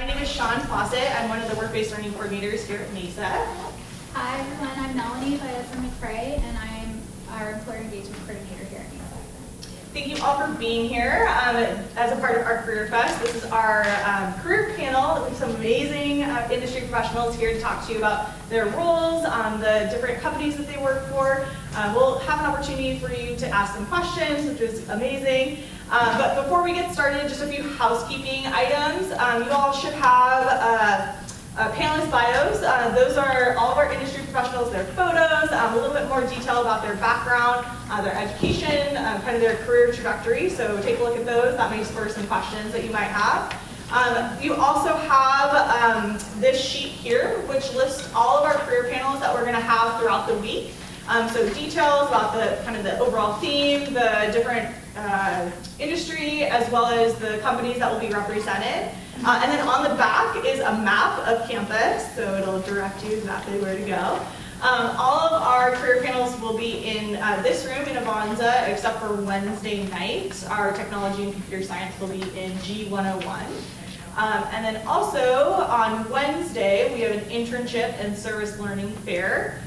My name is Sean Fawcett. I'm one of the work-based learning coordinators here at Mesa. Hi everyone, I'm Melanie McRae, and I'm our employer engagement coordinator here at Mesa. Thank you all for being here as a part of our Career Fest. This is our career panel with some amazing industry professionals here to talk to you about their roles, the different companies that they work for. We'll have an opportunity for you to ask them questions, which is amazing. But before we get started, just a few housekeeping items. You all should have panelist bios. Those are all of our industry professionals, their photos, a little bit more detail about their background, their education, kind of their career trajectory. So take a look at those. That may spur some questions that you might have. You also have this sheet here, which lists all of our career panels that we're going to have throughout the week. So details about the kind of the overall theme, the different industry, as well as the companies that will be represented. And then on the back is a map of campus, so it'll direct you exactly where to go. All of our career panels will be in this room in Avanza, except for Wednesday night. Our technology and computer science will be in G101. And then also on Wednesday, we have an internship and service learning fair,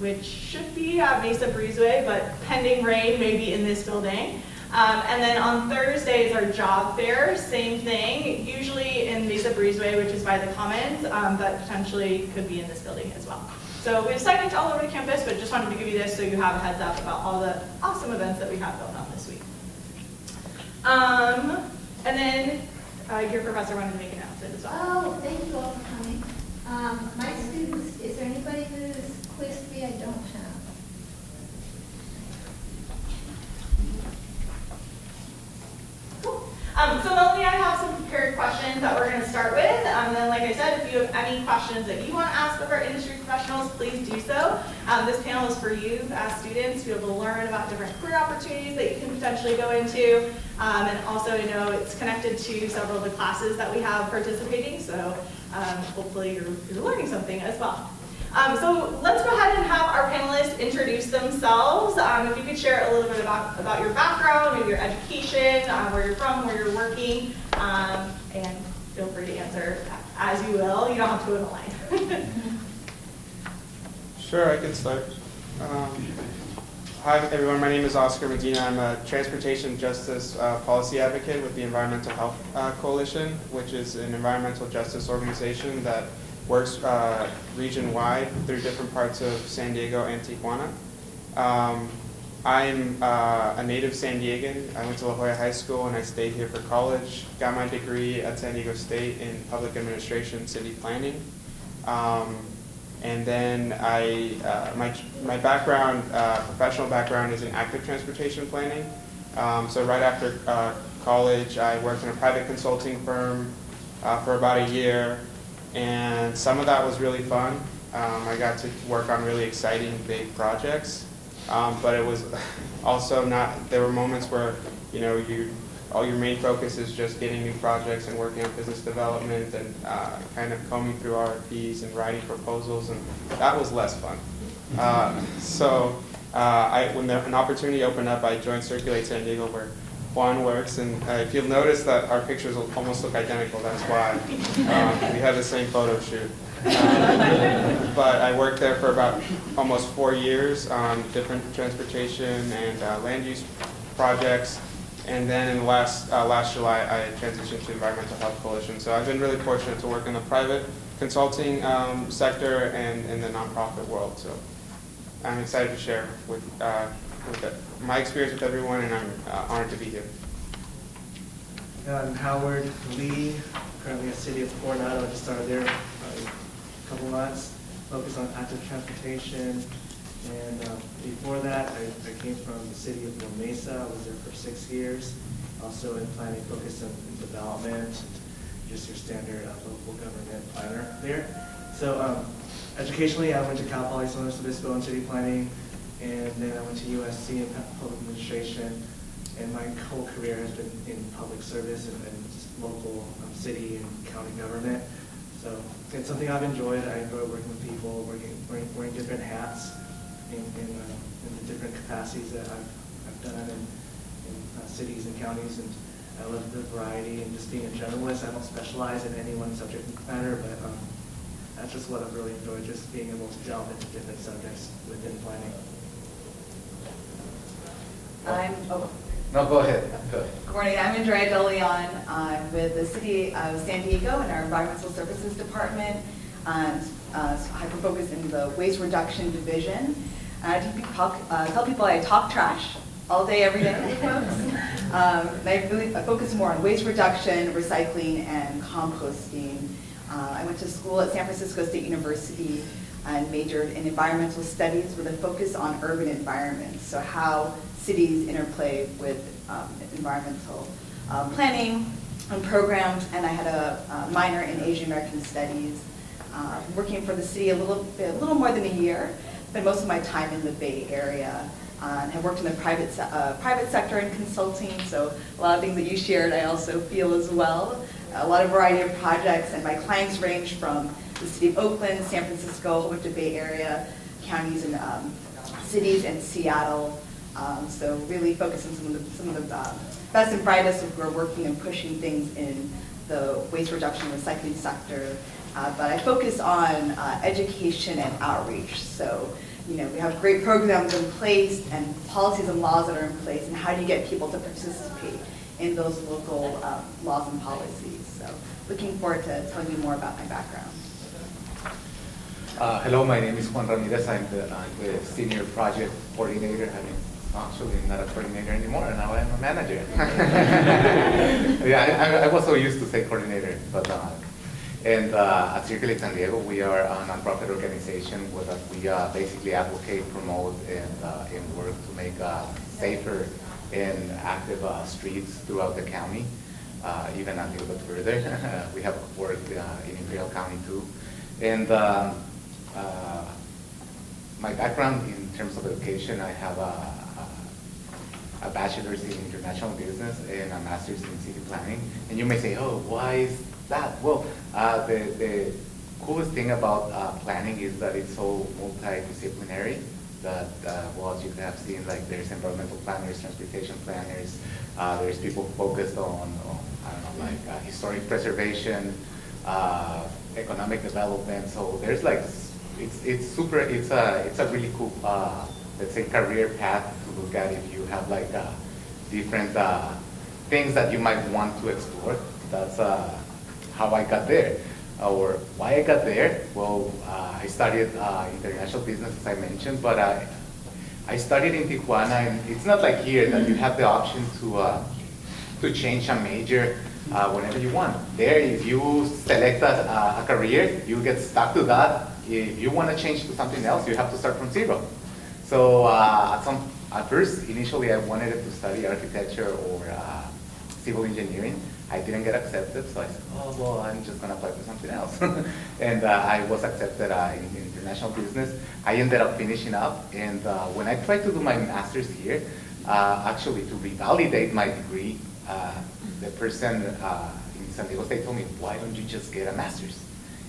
which should be at Mesa Breezeway, but pending rain, maybe in this building. And then on Thursday is our job fair, same thing, usually in Mesa Breezeway, which is by the Commons, but potentially could be in this building as well. So we have signage all over the campus, but just wanted to give you this so you have a heads up about all the awesome events that we have going on this week. And then your professor wanted to make an announcement as well. Oh, thank you all for coming. My students, is there anybody who's quizzed me I don't have? So Melanie, I have some prepared questions that we're going to start with. And then, like I said, if you have any questions that you want to ask of our industry professionals, please do so. This panel is for you as students to be able to learn about different career opportunities that you can potentially go into. And also, I know it's connected to several of the classes that we have participating, so hopefully you're learning something as well. So let's go ahead and have our panelists introduce themselves. If you could share a little bit about your background, maybe your education, where you're from, where you're working, and feel free to answer as you will. You don't have to go in a line. Sure, I can start. Hi everyone, my name is Oscar Medina. I'm a transportation justice policy advocate with the Environmental Health Coalition, which is an environmental justice organization that works region-wide through different parts of San Diego and Tijuana. I'm a native San Diegan. I went to La Jolla High School and I stayed here for college. Got my degree at San Diego State in public administration, city planning. And then my background, professional background is in active transportation planning. So right after college, I worked in a private consulting firm for about a year. And some of that was really fun. I got to work on really exciting big projects, but it was also not, there were moments where, you know, all your main focus is just getting new projects and working on business development and kind of combing through RFPs and writing proposals, and that was less fun. When an opportunity opened up, I joined Circulate San Diego, where Juan works, and if you'll notice that our pictures will almost look identical, that's why. We had the same photo shoot. But I worked there for about almost 4 years on different transportation and land use projects, and then in the last July I transitioned to Environmental Health Coalition. So I've been really fortunate to work in the private consulting sector and in the nonprofit world. So I'm excited to share with my experience with everyone, and I'm honored to be here. I'm Howard Lee, currently at the city of Coronado. I just started there a couple months, focused on active transportation. And before that, I came from the city of Mesa. I was there for 6 years, also in planning, focused on development, just your standard local government planner there. So educationally, I went to Cal Poly San Luis Obispo in city planning, and then I went to USC in public administration, and my whole career has been in public service and just local city and county government. So it's something I've enjoyed. I enjoy working with people, wearing different hats in the different capacities that I've done in cities and counties. And I love the variety and just being a generalist. I don't specialize in any one subject matter, but that's just what I've really enjoyed, just being able to delve into different subjects within planning. No, go ahead. Go ahead. Good morning, I'm Andrea De Leon. I'm with the City of San Diego in our Environmental Services Department, hyper-focused in the Waste Reduction Division. I tell people I talk trash all day, every day with folks. I focus more on waste reduction, recycling, and composting. I went to school at San Francisco State University and majored in environmental studies with a focus on urban environments, so how cities interplay with environmental planning and programs, and I had a minor in Asian American Studies. Working for the city a little more than a year, spent most of my time in the Bay Area. And have worked in the private sector in consulting, so a lot of things that you shared I also feel as well. A lot of variety of projects, and my clients range from the city of Oakland, San Francisco, a whole bunch of Bay Area counties and cities, and Seattle. So really focus on some of the best and brightest who are working and pushing things in the waste reduction and recycling sector. But I focus on education and outreach. So, you know, we have great programs in place and policies and laws that are in place, and how do you get people to participate in those local laws and policies? So, looking forward to telling you more about my background. Hello, my name is Juan Ramirez. I'm the Senior Project Coordinator. Actually, I'm not a coordinator anymore, and now I'm a manager. Yeah, I was so used to say coordinator, but and at Circulate San Diego, we are a nonprofit organization where we basically advocate, promote, and work to make safer and active streets throughout the county, even a little bit further. We have worked in Imperial County too. And my background in terms of education, I have a bachelor's in international business and a master's in city planning. And you may say, oh, why is that? Well, the coolest thing about planning is that it's so multidisciplinary that, well, as you have seen, like there's environmental planners, transportation planners, there's people focused on I don't know, like historic preservation, economic development. So there's like, it's a really cool, let's say, career path to look at if you have like different things that you might want to explore. That's how I got there, or why I got there. Well, I studied international business, as I mentioned, but I studied in Tijuana, and it's not like here that you have the option to change a major whenever you want. There, if you select a career, you get stuck to that. If you want to change to something else, you have to start from zero. So at first, initially, I wanted to study architecture or civil engineering. I didn't get accepted, so I said, oh, well, I'm just going to apply for something else. And I was accepted in international business. I ended up finishing up, and when I tried to do my master's here, actually to revalidate my degree, the person in San Diego State told me, why don't you just get a master's?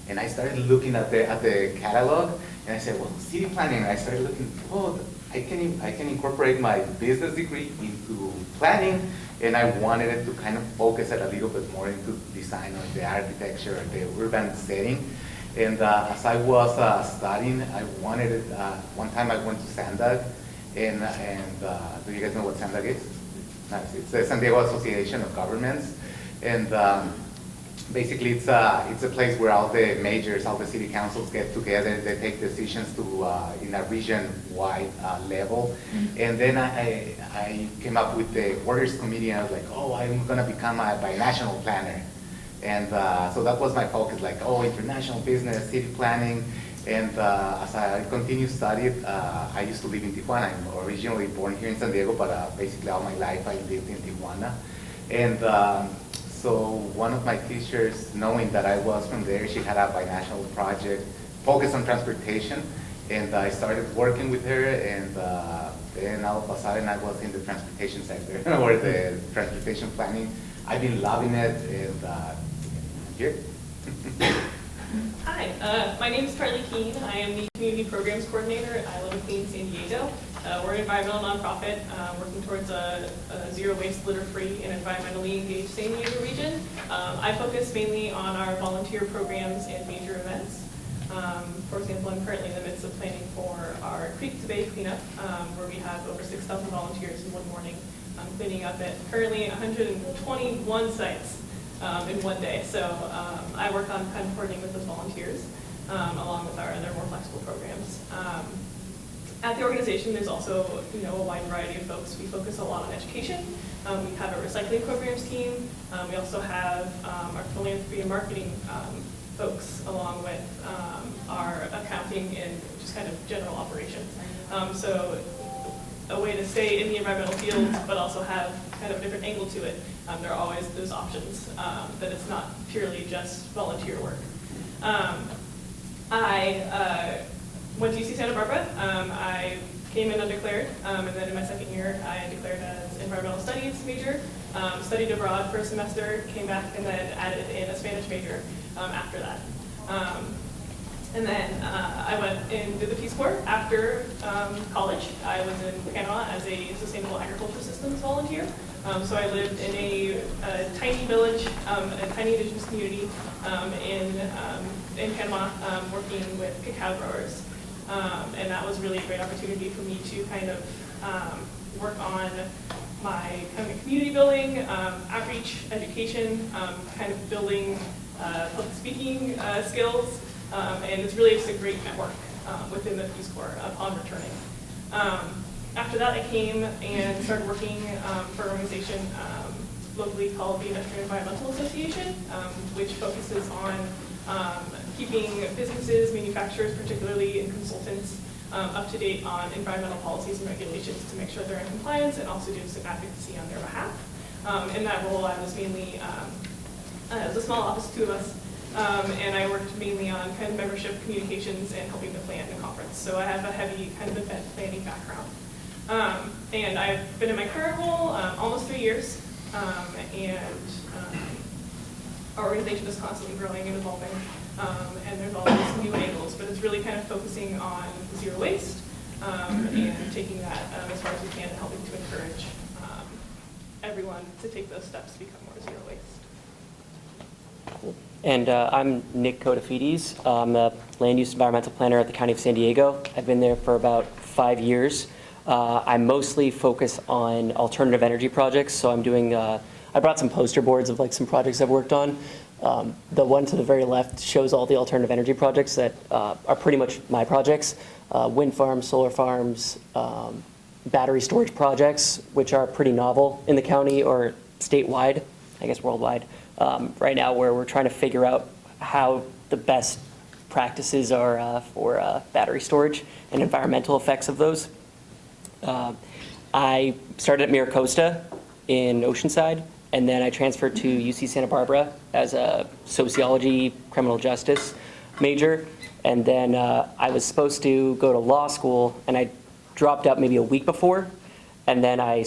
And I started looking at the catalog, and I said, well, city planning. And I started looking, oh, I can incorporate my business degree into planning, and I wanted it to kind of focus it a little bit more into design or the architecture, the urban setting. And as I was studying, I wanted it. One time I went to Sandag, and do you guys know what Sandag is? Nice. It's the San Diego Association of Governments, and basically it's a place where all the majors, all the city councils get together. They take decisions to in a region-wide level. And then I came up with the Quarters Committee, and I was like, oh, I'm gonna become a binational planner. And so that was my focus, like, oh, international business, city planning. And as I continued studying, I used to live in Tijuana. I'm originally born here in San Diego, but basically all my life I lived in Tijuana. And so one of my teachers, knowing that I was from there, she had a binational project focused on transportation. And I started working with her, and then all of a sudden I was in the transportation sector, or the transportation planning. I've been loving it, and I'm here. Hi, my name is Carly Keene. I am the Community Programs Coordinator at Island Clean San Diego. We're an environmental nonprofit working towards a zero waste, litter-free, and environmentally engaged San Diego region. I focus mainly on our volunteer programs and major events. For example, I'm currently in the midst of planning for our Creek to Bay cleanup, where we have over 6,000 volunteers in one morning cleaning up at currently 121 sites in one day. So I work on kind of coordinating with those volunteers along with our other more flexible programs. At the organization, there's also a wide variety of folks. We focus a lot on education. We have a recycling programs team. We also have our philanthropy and marketing folks, along with our accounting and just kind of general operations. So a way to stay in the environmental field, but also have kind of a different angle to it. There are always those options, that it's not purely just volunteer work. I went to UC Santa Barbara. I came in undeclared, and then in my second year, I declared as environmental studies major, studied abroad for a semester, came back, and then added in a Spanish major after that. And then I went and did the Peace Corps after college. I was in Panama as a sustainable agriculture systems volunteer. So I lived in a tiny village, a tiny indigenous community in Panama, working with cacao growers. And that was really a great opportunity for me to kind of work on my kind of community building, outreach, education, kind of building public speaking skills, and it's really just a great network within the Peace Corps upon returning. After that, I came and started working for an organization locally called the Industrial Environmental Association, which focuses on keeping businesses, manufacturers particularly, and consultants up to date on environmental policies and regulations to make sure they're in compliance, and also do some advocacy on their behalf. In that role, I was mainly, it was a small office, 2 of us, and I worked mainly on kind of membership communications and helping to plan the conference. So I have a heavy kind of event planning background. And I've been in my current role almost 3 years, and our organization is constantly growing and evolving, and there's always new angles, but it's really kind of focusing on zero waste and taking that as far as we can and helping to encourage everyone to take those steps to become more zero waste. Cool. And I'm Nick Kodafides. I'm a land use environmental planner at the County of San Diego. I've been there for about 5 years. I mostly focus on alternative energy projects. So I'm doing, I brought some poster boards of like some projects I've worked on. The one to the very left shows all the alternative energy projects that are pretty much my projects. Wind farms, solar farms, battery storage projects, which are pretty novel in the county or statewide, I guess worldwide. Right now, where we're trying to figure out how the best practices are for battery storage and environmental effects of those. I started at Miracosta in Oceanside, and then I transferred to UC Santa Barbara as a sociology, criminal justice major. And then I was supposed to go to law school, and I dropped out maybe a week before. And then I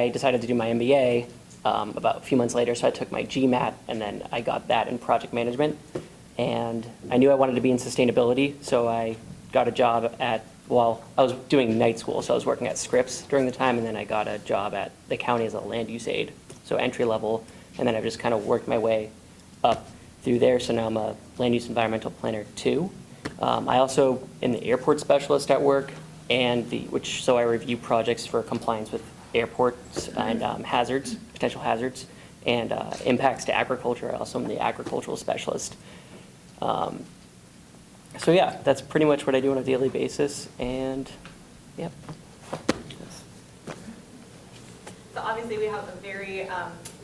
decided to do my MBA about a few months later, so I took my GMAT, and then I got that in project management. And I knew I wanted to be in sustainability, so I got a job at, well, I was doing night school, so I was working at Scripps during the time, and then I got a job at the county as a land use aide, so entry level, and then I've just kind of worked my way up through there, so now I'm a land use environmental planner 2. I also am the airport specialist at work, and so I review projects for compliance with airports and hazards, potential hazards, and impacts to agriculture. I also am the agricultural specialist. So yeah, that's pretty much what I do on a daily basis, and yeah. So obviously we have a very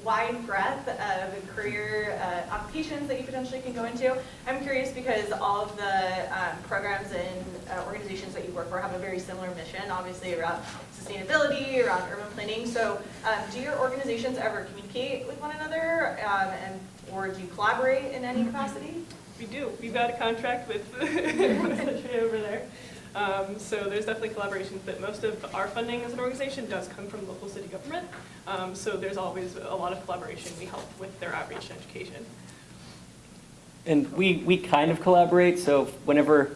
wide breadth of career applications that you potentially can go into. I'm curious because all of the programs and organizations that you work for have a very similar mission, obviously around sustainability, around urban planning. So do your organizations ever communicate with one another, or do you collaborate in any capacity? We do. We've got a contract with over there. So there's definitely collaborations, but most of our funding as an organization does come from local city government. So there's always a lot of collaboration. We help with their outreach and education. And we kind of collaborate, so whenever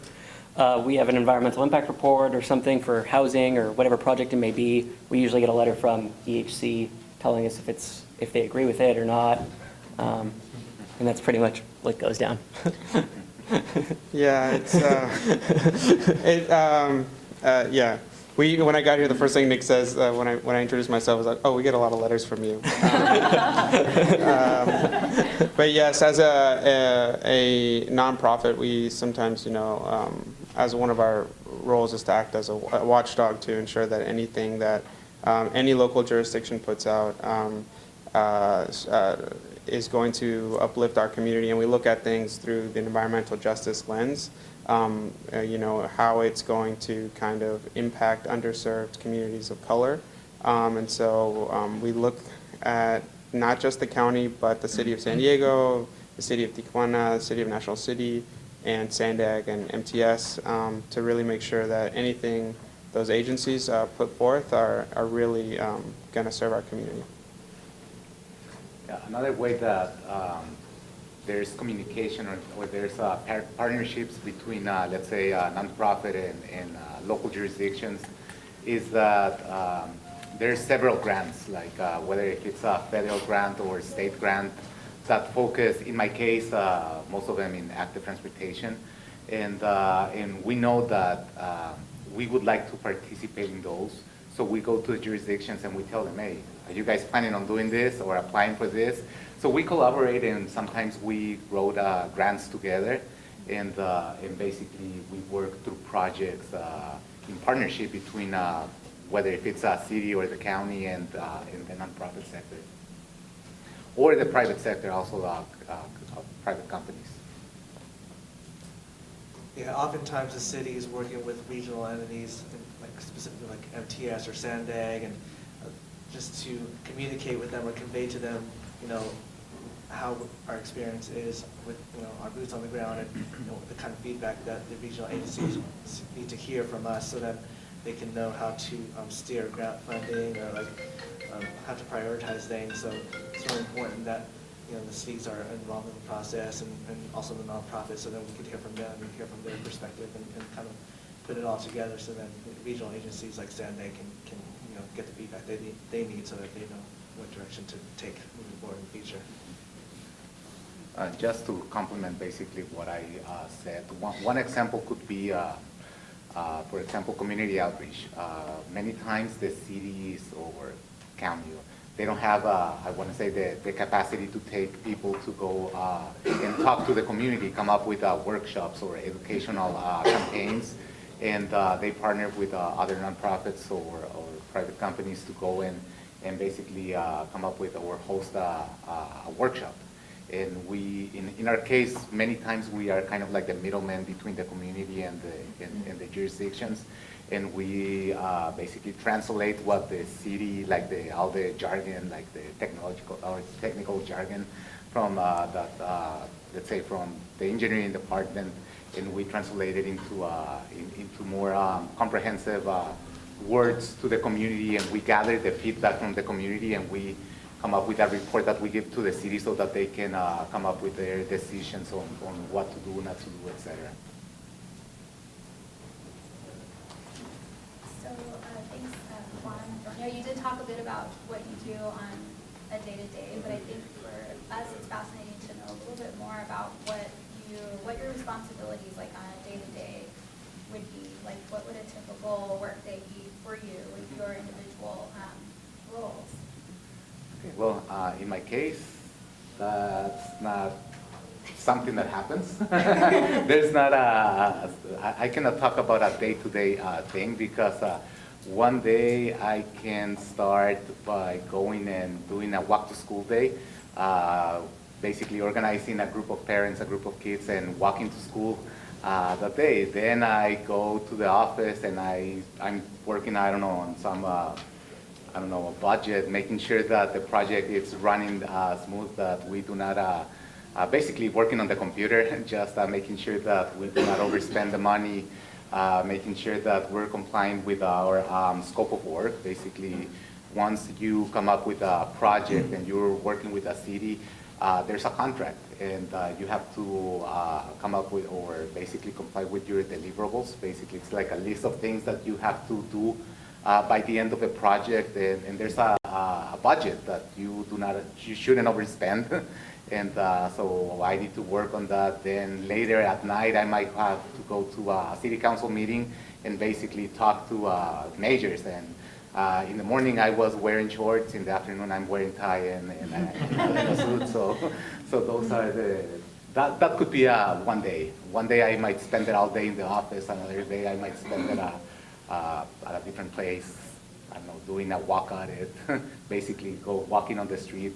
we have an environmental impact report or something for housing or whatever project it may be, we usually get a letter from EHC telling us if they agree with it or not. And that's pretty much what goes down. Yeah, it's, yeah. When I got here, the first thing Nick says when I introduced myself was like, "Oh, we get a lot of letters from you." But yes, as a nonprofit, we sometimes, as one of our roles is to act as a watchdog to ensure that anything that any local jurisdiction puts out is going to uplift our community, and we look at things through the environmental justice lens. How it's going to kind of impact underserved communities of color. And so we look at not just the county, but the city of San Diego, the city of Tijuana, the city of National City, and SANDAG and MTS to really make sure that anything those agencies put forth are really going to serve our community. Yeah, another way that there's communication or there's partnerships between, let's say, nonprofit and local jurisdictions is that there's several grants, like whether it's a federal grant or state grant that focus, in my case, most of them in active transportation. And we know that we would like to participate in those. So we go to the jurisdictions and we tell them, hey, are you guys planning on doing this or applying for this? So we collaborate, and sometimes we wrote grants together, and basically we work through projects in partnership between whether if it's a city or the county and the nonprofit sector, or the private sector, also private companies. Yeah, oftentimes the city is working with regional entities, like specifically like MTS or SANDAG, and just to communicate with them or convey to them, how our experience is with, our boots on the ground, and the kind of feedback that the regional agencies need to hear from us, so that they can know how to steer grant funding or how to prioritize things. So it's really important that the cities are involved in the process, and also the nonprofits, so that we can hear from them and hear from their perspective, and kind of put it all together, so that regional agencies like SANDAG can get the feedback they need, so that they know what direction to take moving forward in the future. Just to complement basically what I said, one example could be, for example, community outreach. Many times the cities or county, they don't have, I want to say, the capacity to take people to go and talk to the community, come up with workshops or educational campaigns, and they partner with other nonprofits or private companies to go and basically come up with or host a workshop. And we, in our case, many times we are kind of like the middleman between the community and the jurisdictions, and we basically translate what the city, like all the jargon, like the technical jargon from let's say from the engineering department, and we translate it into more comprehensive words to the community, and we gather the feedback from the community, and we come up with a report that we give to the city so that they can come up with their decisions on what to do, not to do, etc. So thanks, Juan. You did talk a bit about what you do on a day-to-day, but I think for us it's fascinating to know a little bit more about what your responsibilities like on a day-to-day would be. Like, what would a typical workday be for you with your individual roles? Okay, well, in my case, that's not something that happens. There's not I cannot talk about a day-to-day thing, because one day I can start by going and doing a walk-to-school day, basically organizing a group of parents, a group of kids, and walking to school that day. Then I go to the office and I'm working, I don't know, on some a budget, making sure that the project is running smooth, that we do not, basically working on the computer, just making sure that we do not overspend the money, making sure that we're complying with our scope of work. Basically, once you come up with a project and you're working with a city, there's a contract, and you have to come up with, or basically comply with your deliverables. Basically, it's like a list of things that you have to do by the end of the project, and there's a budget that you shouldn't overspend. And so I need to work on that. Then later at night, I might have to go to a city council meeting and basically talk to majors. And in the morning, I was wearing shorts. In the afternoon, I'm wearing tie and a suit. So those are that could be one day. One day I might spend it all day in the office. Another day I might spend it at a different place. I don't know, doing a walk audit. Basically, go walking on the street,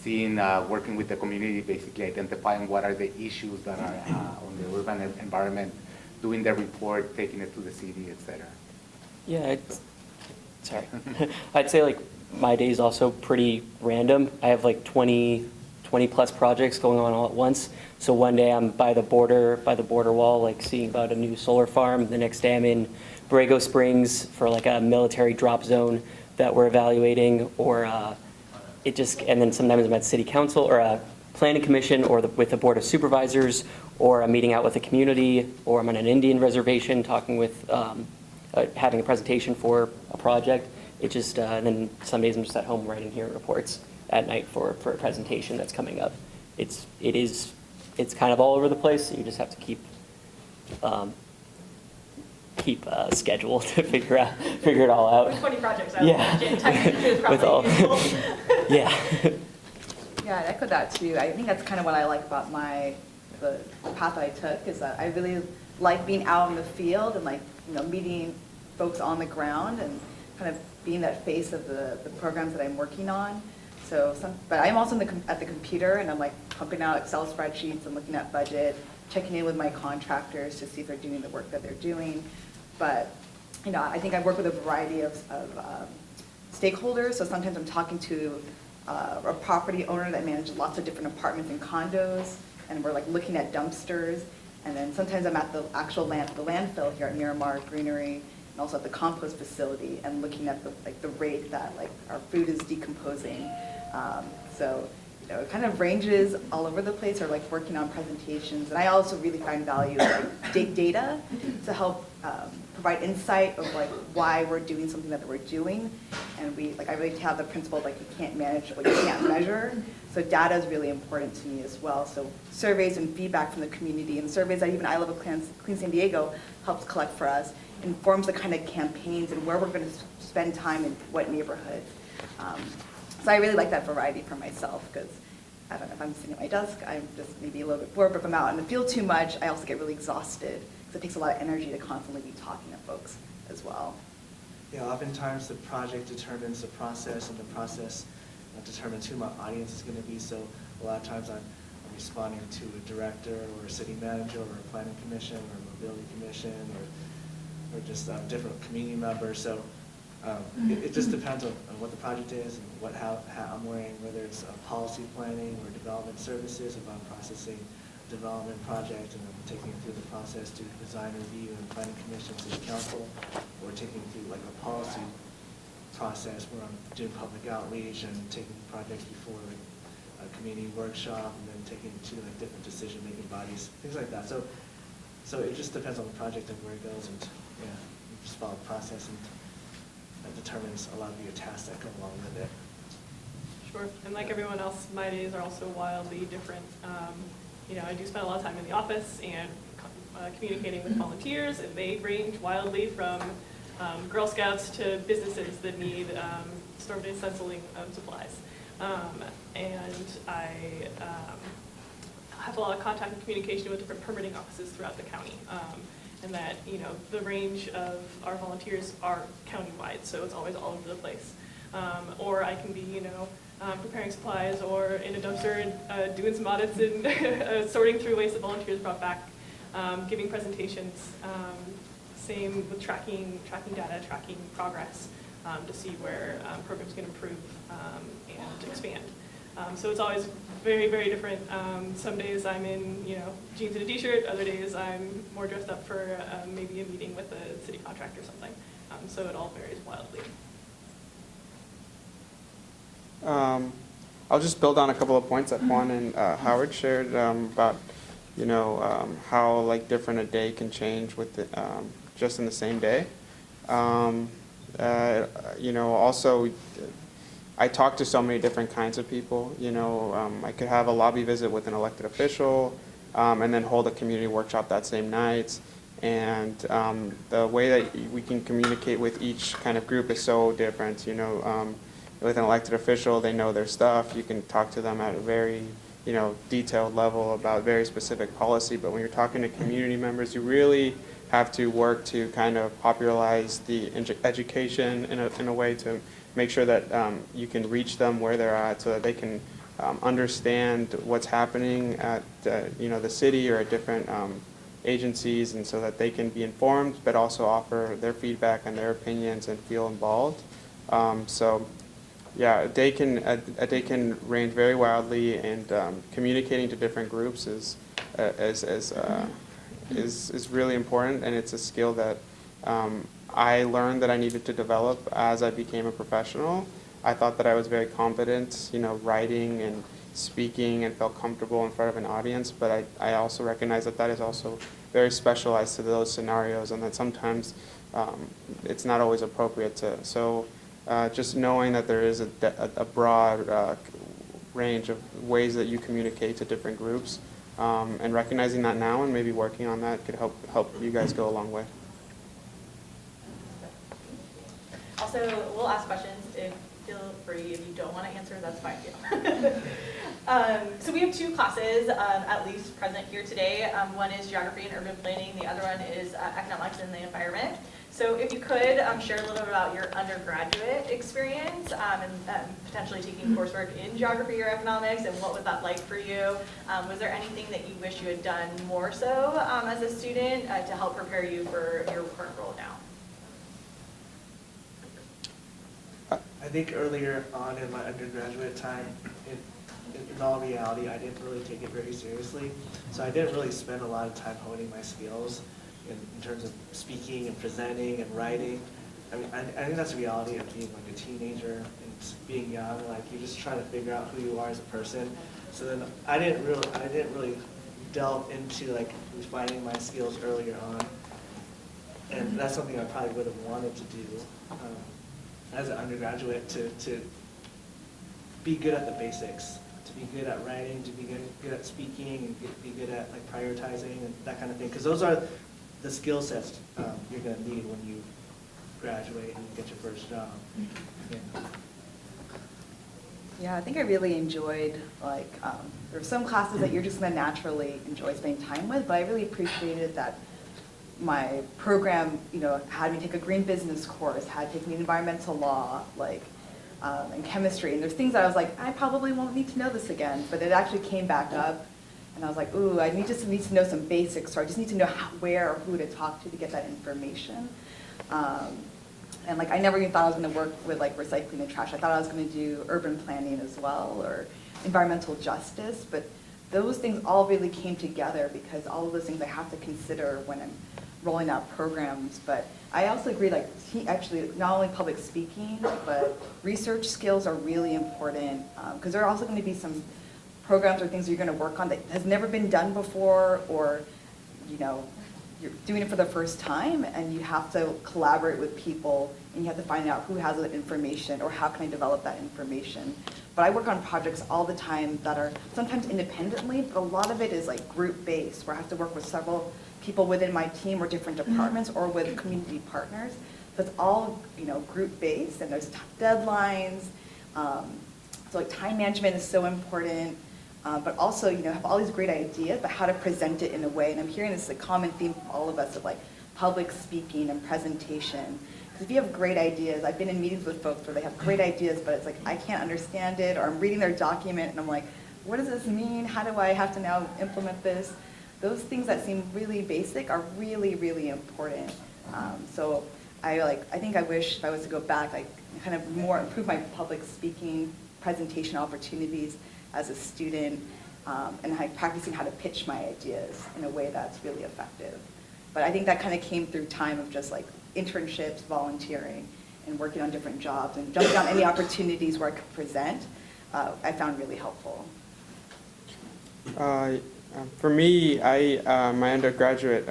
seeing, working with the community, basically identifying what are the issues that are on the urban environment, doing the report, taking it to the city, etc. Yeah, sorry. I'd say like my day is also pretty random. I have like 20 plus projects going on all at once. So one day I'm by the border wall, like seeing about a new solar farm. The next day I'm in Borrego Springs for like a military drop zone that we're evaluating, or and then sometimes I'm at city council or a planning commission, or with the board of supervisors, or I'm meeting out with the community, or I'm on an Indian reservation talking with, having a presentation for a project. It just, and then some days I'm just at home writing hearing reports at night for a presentation that's coming up. It's kind of all over the place, so you just have to keep a schedule to figure it all out. With 20 projects, I Yeah. would imagine technically is probably With all, useful. yeah. Yeah, I'd echo that too. I think that's kind of what I like about the path that I took, is that I really like being out in the field and meeting folks on the ground and kind of being that face of the programs that I'm working on. But I'm also at the computer, and I'm like pumping out Excel spreadsheets and looking at budget, checking in with my contractors to see if they're doing the work that they're doing. But I think I work with a variety of stakeholders. So sometimes I'm talking to a property owner that manages lots of different apartments and condos, and we're like looking at dumpsters. And then sometimes I'm at the actual landfill here at Miramar Greenery, and also at the compost facility, and looking at the rate that our food is decomposing. It kind of ranges all over the place, or working on presentations. And I also really find value in data to help provide insight of why we're doing something that we're doing. And I really have the principle of you can't manage what you can't measure. So data is really important to me as well. So surveys and feedback from the community, and surveys that even I Love a Clean San Diego helps collect for us, informs the kind of campaigns and where we're going to spend time in what neighborhoods. So I really like that variety for myself, because I don't know, if I'm sitting at my desk, I'm just maybe a little bit bored, but if I'm out in the field too much, I also get really exhausted, because it takes a lot of energy to constantly be talking to folks as well. Yeah, oftentimes the project determines the process, and the process determines who my audience is going to be. So a lot of times I'm responding to a director or a city manager or a planning commission or a mobility commission or just different community members. So it just depends on what the project is and what hat I'm wearing, whether it's policy planning or development services, if I'm processing a development project and I'm taking it through the process to design review and planning commission, city council, or taking it through a policy process where I'm doing public outreach and taking projects before a community workshop, and then taking it to different decision-making bodies, things like that. So it just depends on the project and where it goes, and yeah, you just follow the process, and that determines a lot of your tasks that come along with it. Sure, and like everyone else, my days are also wildly different. I do spend a lot of time in the office and communicating with volunteers, and they range wildly from Girl Scouts to businesses that need storm-based stenciling supplies. And I have a lot of contact and communication with different permitting offices throughout the county. And that, the range of our volunteers are countywide, so it's always all over the place. Or I can be, preparing supplies, or in a dumpster and doing some audits and sorting through waste that volunteers brought back, giving presentations. Same with tracking data, tracking progress to see where programs can improve and expand. So it's always very, very different. Some days I'm in, jeans and a t-shirt. Other days I'm more dressed up for maybe a meeting with a city contractor or something. So it all varies wildly. I'll just build on a couple of points that Juan and Howard shared about, how like different a day can change with just in the same day. Also, I talk to so many different kinds of people. I could have a lobby visit with an elected official, and then hold a community workshop that same night. And the way that we can communicate with each kind of group is so different. With an elected official, they know their stuff. You can talk to them at a very, detailed level about very specific policy. But when you're talking to community members, you really have to work to kind of popularize the education in a way to make sure that you can reach them where they're at, so that they can understand what's happening at the city or at different agencies, and so that they can be informed but also offer their feedback and their opinions and feel involved. Yeah, a day can range very wildly, and communicating to different groups is really important, and it's a skill that I learned that I needed to develop as I became a professional. I thought that I was very competent, writing and speaking, and felt comfortable in front of an audience, but I also recognize that that is also very specialized to those scenarios, and that sometimes it's not always appropriate to. So just knowing that there is a broad range of ways that you communicate to different groups, and recognizing that now and maybe working on that could help you guys go a long way. Also, we'll ask questions. Feel free. If you don't want to answer, that's fine too. So we have two classes, at least present here today. One is geography and urban planning. The other one is economics and the environment. So if you could share a little bit about your undergraduate experience and potentially taking coursework in geography or economics, and what was that like for you? Was there anything that you wish you had done more so as a student to help prepare you for your current role now? I think earlier on in my undergraduate time, in all reality, I didn't really take it very seriously. So I didn't really spend a lot of time honing my skills in terms of speaking and presenting and writing. I mean, I think that's the reality of being like a teenager and being young. Like, you're just trying to figure out who you are as a person. So then I didn't really delve into like refining my skills earlier on. And that's something I probably would have wanted to do as an undergraduate, to be good at the basics, to be good at writing, to be good at speaking, and be good at like prioritizing and that kind of thing. Because those are the skill sets you're going to need when you graduate and get your first job. Yeah, I think I really enjoyed, like, there were some classes that you're just going to naturally enjoy spending time with, but I really appreciated that my program, had me take a green business course, had to take me environmental law, and chemistry. And there's things that I was like, I probably won't need to know this again, but it actually came back up. And I was like, ooh, I just need to know some basics, or I just need to know where or who to talk to get that information. And like, I never even thought I was going to work with like recycling and trash. I thought I was going to do urban planning as well, or environmental justice. But those things all really came together because all of those things I have to consider when I'm rolling out programs. But I also agree, like, actually, not only public speaking, but research skills are really important, because there are also going to be some programs or things you're going to work on that has never been done before, or you're doing it for the first time, and you have to collaborate with people, and you have to find out who has that information, or how can I develop that information. But I work on projects all the time that are sometimes independently, but a lot of it is like group-based, where I have to work with several people within my team or different departments, or with community partners. So it's all group-based, and there's deadlines. So like time management is so important. But also, have all these great ideas, but how to present it in a way. And I'm hearing this is a common theme from all of us of like public speaking and presentation. Because if you have great ideas, I've been in meetings with folks where they have great ideas, but it's like, I can't understand it, or I'm reading their document and I'm like, what does this mean? How do I have to now implement this? Those things that seem really basic are really, really important. So I think I wish if I was to go back, like kind of more improve my public speaking presentation opportunities as a student, and practicing how to pitch my ideas in a way that's really effective. But I think that kind of came through time of just like internships, volunteering, and working on different jobs, and jumping on any opportunities where I could present. I found really helpful. For me, my undergraduate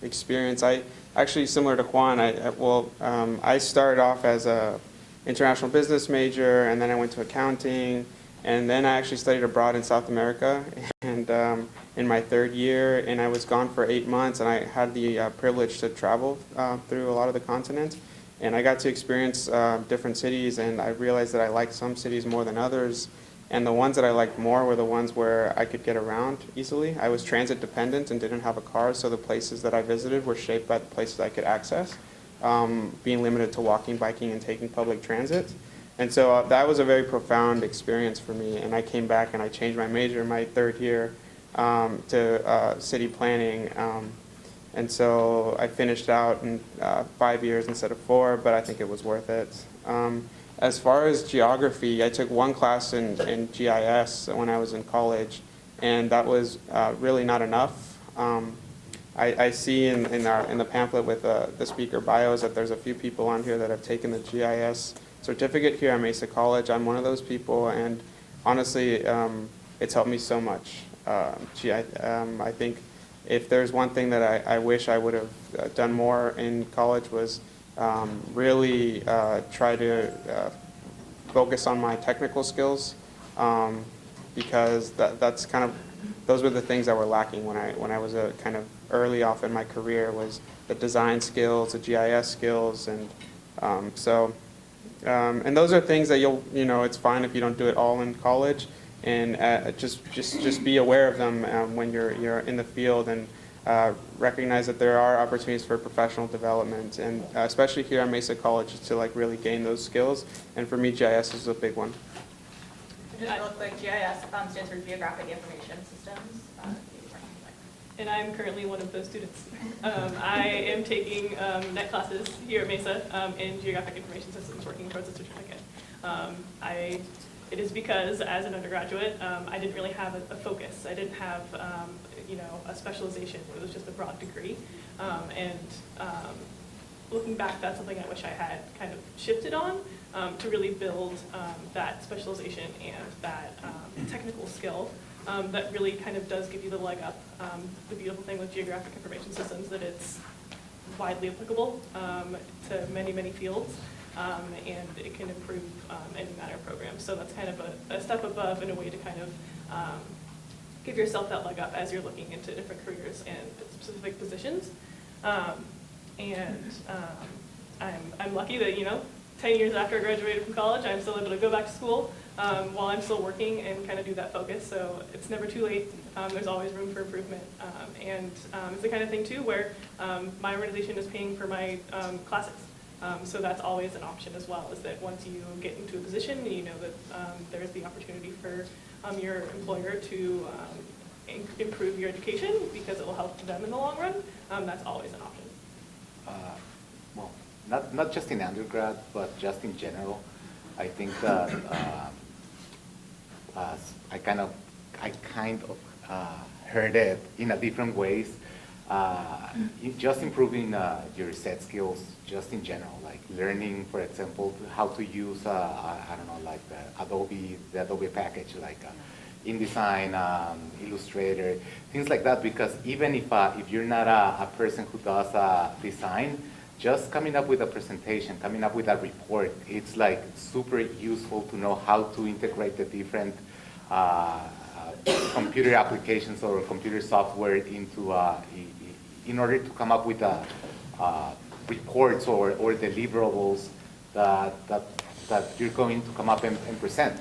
experience, I actually similar to Juan. I started off as a international business major, and then I went to accounting, and then I actually studied abroad in South America, and in my third year, and I was gone for 8 months, and I had the privilege to travel through a lot of the continent, and I got to experience different cities, and I realized that I liked some cities more than others. And the ones that I liked more were the ones where I could get around easily. I was transit dependent and didn't have a car, so the places that I visited were shaped by the places I could access, being limited to walking, biking, and taking public transit. And so that was a very profound experience for me. And I came back and I changed my major in my third year to city planning. And so I finished out in 5 years instead of 4, but I think it was worth it. As far as geography, I took one class in GIS when I was in college, and that was really not enough. I see in the pamphlet with the speaker bios that there's a few people on here that have taken the GIS certificate here at Mesa College. I'm one of those people, and honestly, it's helped me so much. I think if there's one thing that I wish I would have done more in college was really try to focus on my technical skills, because those were the things that were lacking when I was kind of early off in my career, was the design skills, the GIS skills, and and those are things that it's fine if you don't do it all in college, and just be aware of them when you're in the field, and recognize that there are opportunities for professional development, and especially here at Mesa College, to really gain those skills. And for me, GIS is a big one. Just real quick, GIS stands for Geographic Information Systems. And I'm currently one of those students. I am taking net classes here at Mesa in Geographic Information Systems, working towards a certificate. It is because, as an undergraduate, I didn't really have a focus. I didn't have a specialization. It was just a broad degree. Looking back, that's something I wish I had kind of shifted on to really build that specialization and that technical skill that really kind of does give you the leg up. The beautiful thing with Geographic Information Systems that it's widely applicable to many, many fields. And it can improve any matter of program. So that's kind of a step above in a way to kind of give yourself that leg up as you're looking into different careers and specific positions. I'm lucky that 10 years after I graduated from college, I'm still able to go back to school while I'm still working and kind of do that focus. So it's never too late. There's always room for improvement. It's the kind of thing too where my organization is paying for my classes. So that's always an option as well, is that once you get into a position, you know that there's the opportunity for your employer to improve your education because it will help them in the long run. That's always an option. Well, not just in undergrad, but just in general. I think that I kind of heard it in a different ways. Just improving your set skills just in general, like learning, for example, how to use, I don't know, like the Adobe package, like InDesign, Illustrator, things like that, because even if you're not a person who does design, just coming up with a presentation, coming up with a report, it's like super useful to know how to integrate the different computer applications or computer software into in order to come up with reports or deliverables that you're going to come up and present.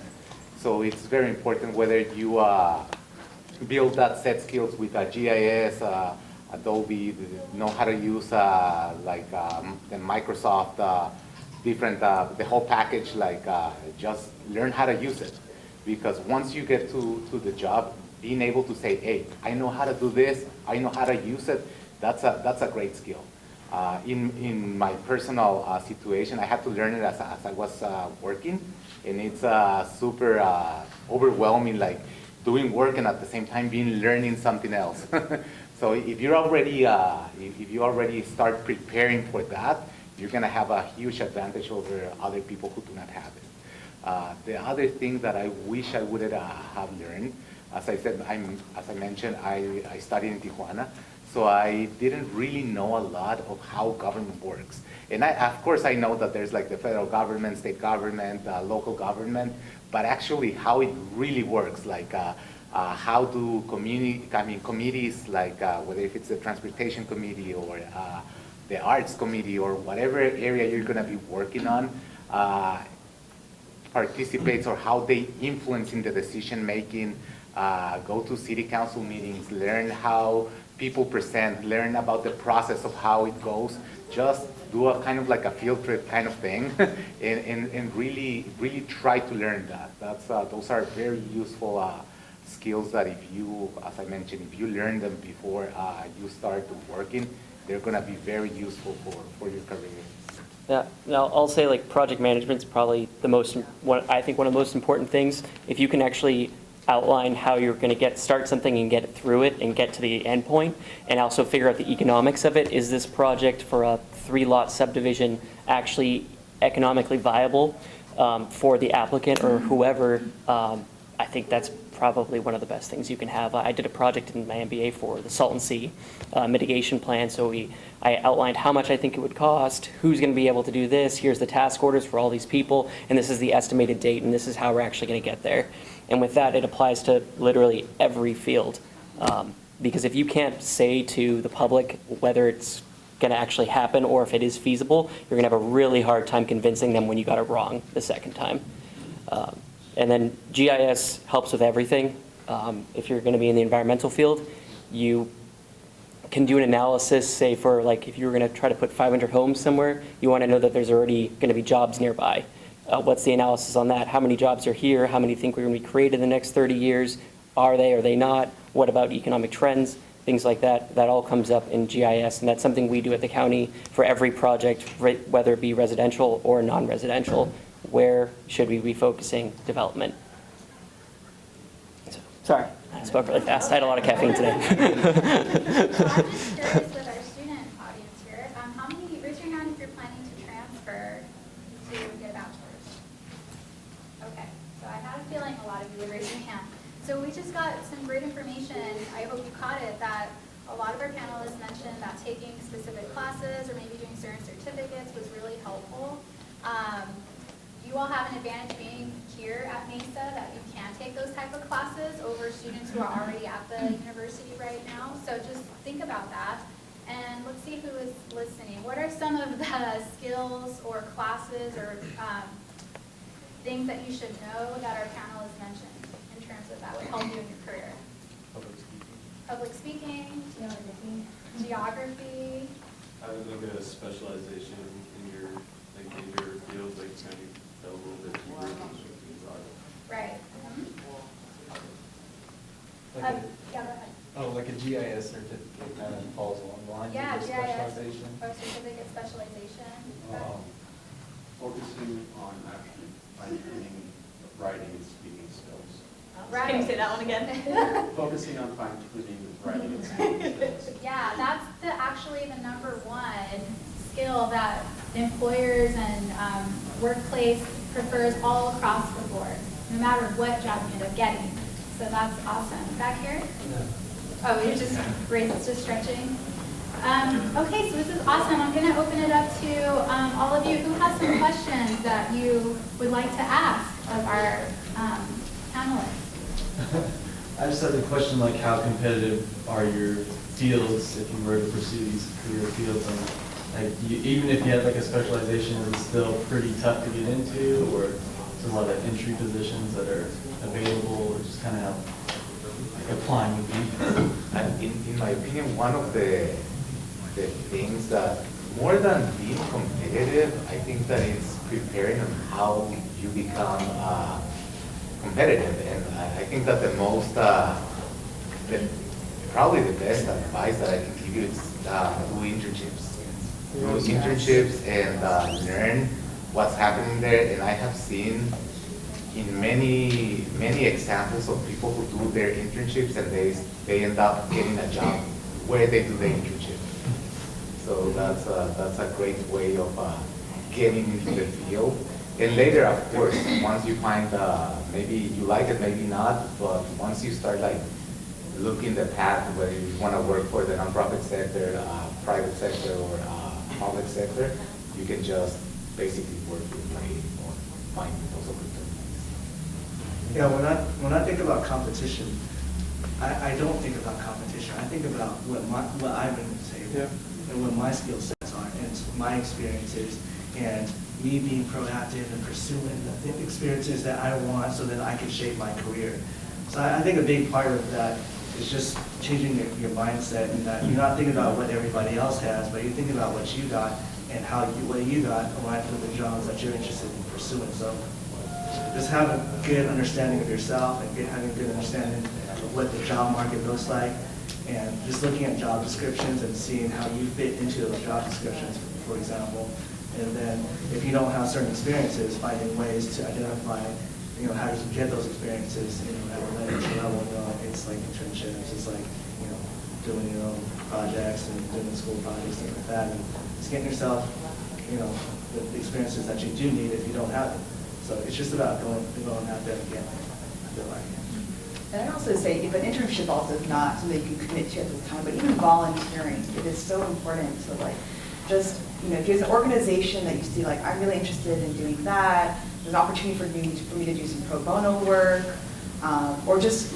So it's very important whether you build that set skills with GIS, Adobe, know how to use the Microsoft the whole package, just learn how to use it. Because once you get to the job, being able to say, hey, I know how to do this, I know how to use it, that's a great skill. In my personal situation, I had to learn it as I was working, and it's super overwhelming, like doing work and at the same time learning something else. So if you already start preparing for that, you're gonna have a huge advantage over other people who do not have it. The other thing that I wish I would have learned, as I said, as I mentioned, I studied in Tijuana, so I didn't really know a lot of how government works. And of course, I know that there's like the federal government, state government, local government, but actually how it really works, like how do committees, like whether if it's the transportation committee or the arts committee or whatever area you're gonna be working on, participates or how they influence in the decision making, go to city council meetings, learn how people present, learn about the process of how it goes, just do a kind of like a field trip kind of thing, and really try to learn that. Those are very useful skills that if you, as I mentioned, if you learn them before you start working, they're gonna be very useful for your career. Yeah, now I'll say like project management's probably I think one of the most important things. If you can actually outline how you're going to start something and get through it and get to the end point, and also figure out the economics of it. Is this project for a 3-lot subdivision actually economically viable for the applicant or whoever? I think that's probably one of the best things you can have. I did a project in my MBA for the Salton Sea mitigation plan, so I outlined how much I think it would cost, who's going to be able to do this, here's the task orders for all these people, and this is the estimated date, and this is how we're actually going to get there. And with that, it applies to literally every field. Because if you can't say to the public whether it's going to actually happen or if it is feasible, you're going to have a really hard time convincing them when you got it wrong the second time. And then GIS helps with everything. If you're going to be in the environmental field, you can do an analysis, say for like if you were going to try to put 500 homes somewhere, you want to know that there's already going to be jobs nearby. What's the analysis on that? How many jobs are here? How many think we're going to be created in the next 30 years? Are they not? What about economic trends? Things like that. That all comes up in GIS, and that's something we do at the county for every project, whether it be residential or non-residential. Where should we be focusing development? Sorry, I spoke really fast. I had a lot of caffeine today. So I'm just curious with our student audience here, how many, raise your hand if you're planning to transfer to get a bachelor's. Okay, so I had a feeling a lot of you would raise your hand. So we just got some great information, I hope you caught it, that a lot of our panelists mentioned that taking specific classes or maybe doing certain certificates was really helpful. You all have an advantage being here at Mesa that you can take those type of classes over students who are already at the university right now. So just think about that. And let's see who is listening. What are some of the skills or classes or things that you should know that our panelists mentioned in terms of that would help you in your career? Public speaking. Geography. I would look at a specialization in your major fields, like maybe a little bit deeper into something broader. Right. Like Yeah, go ahead. like a GIS certificate kind of falls along the lines Yeah, of the GIS specialization. or certificate specialization. Focusing on actually fine-tuning writing and speaking skills. Can you say that one again? Focusing on fine-tuning writing and speaking skills. Yeah, that's actually the #1 skill that employers and workplace prefers all across the board, no matter what job you end up getting. So that's awesome. Back here? Oh, you're just stretching. Okay, so this is awesome. I'm going to open it up to all of you who have some questions that you would like to ask of our panelists. I just had a question, like how competitive are your fields if you were to pursue these career fields? And like, even if you had like a specialization, is it still pretty tough to get into, or there's a lot of entry positions that are available, or just kind of how like applying would be? In my opinion, one of the things that, more than being competitive, I think that it's preparing on how you become competitive. And I think that the most, probably the best advice that I can give you is do internships. Do internships and learn what's happening there. And I have seen in many examples of people who do their internships and they end up getting a job where they do the internship. So that's a great way of getting into the field. And later, of course, once you find, maybe you like it, maybe not, but once you start like looking the path, whether you want to work for the nonprofit sector, private sector, or public sector, you can just basically work your way or find those opportunities. Yeah, when I think about competition, I don't think about competition. I think about what I bring to the table and what my skill sets are and my experiences and me being proactive and pursuing the experiences that I want so that I can shape my career. So I think a big part of that is just changing your mindset, and that you're not thinking about what everybody else has, but you're thinking about what you got and how what you got aligns with the jobs that you're interested in pursuing. So just have a good understanding of yourself and having a good understanding of what the job market looks like, and just looking at job descriptions and seeing how you fit into those job descriptions, for example. And then if you don't have certain experiences, finding ways to identify, how you can get those experiences, at a later level. It's like internships, it's like, doing your own projects and doing school projects, things like that, and just getting yourself, the experiences that you do need if you don't have it. So it's just about going out there and getting it, I feel like. And I'd also say, if an internship also is not something you can commit to at this time, but even volunteering, it is so important to just, if there's an organization that you see, I'm really interested in doing that, there's an opportunity for me to do some pro bono work, or just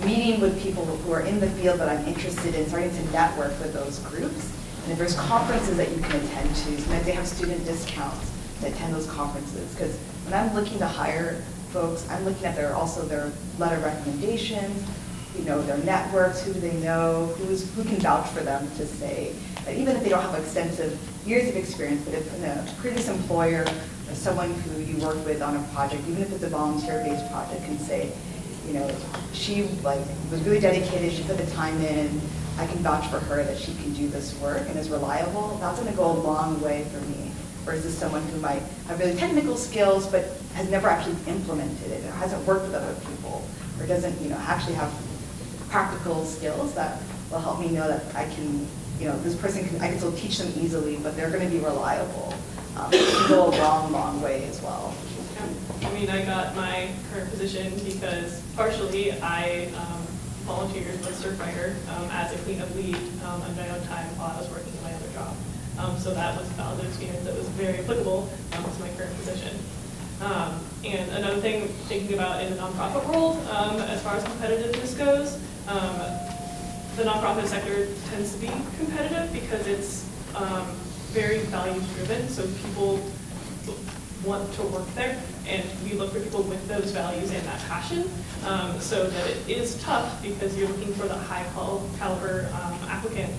meeting with people who are in the field that I'm interested in, starting to network with those groups. And if there's conferences that you can attend to, sometimes they have student discounts to attend those conferences. Because when I'm looking to hire folks, I'm looking at their letter of recommendations, their networks, who do they know, who can vouch for them to say that even if they don't have extensive years of experience, but if a previous employer or someone who you work with on a project, even if it's a volunteer-based project, can say, she was really dedicated, she put the time in, I can vouch for her that she can do this work and is reliable, that's going to go a long way for me. Versus someone who might have really technical skills but has never actually implemented it, or hasn't worked with other people, or doesn't actually have practical skills that will help me know that I can, this person I can still teach them easily, but they're going to be reliable. It can go a long, long way as well. I got my current position because partially I volunteered with Circulate as a cleanup lead on my own time while I was working in my other job. So that was a valid experience that was very applicable to my current position. And another thing, thinking about in the nonprofit world, as far as competitiveness goes, the nonprofit sector tends to be competitive because it's very values driven. So people want to work there, and we look for people with those values and that passion. So that it is tough because you're looking for the high caliber applicant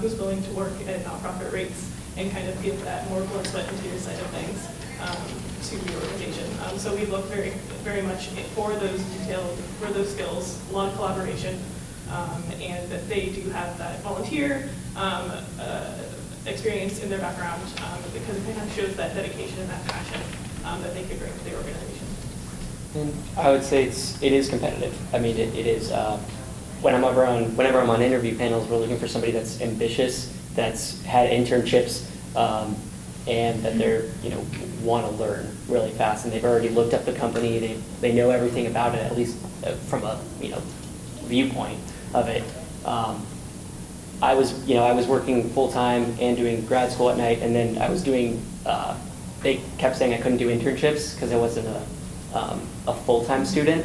who's willing to work at nonprofit rates and kind of give that more blood, sweat, and tears side of things to the organization. So we look very, very much for those skills, a lot of collaboration, and that they do have that volunteer experience in their background because it kind of shows that dedication and that passion that they could bring to the organization. And I would say it is competitive. It is. Whenever I'm on interview panels, we're looking for somebody that's ambitious, that's had internships, and that they're want to learn really fast, and they've already looked up the company. They know everything about it, at least from a viewpoint of it. I was working full time and doing grad school at night, and then I was doing. They kept saying I couldn't do internships because I wasn't a full-time student.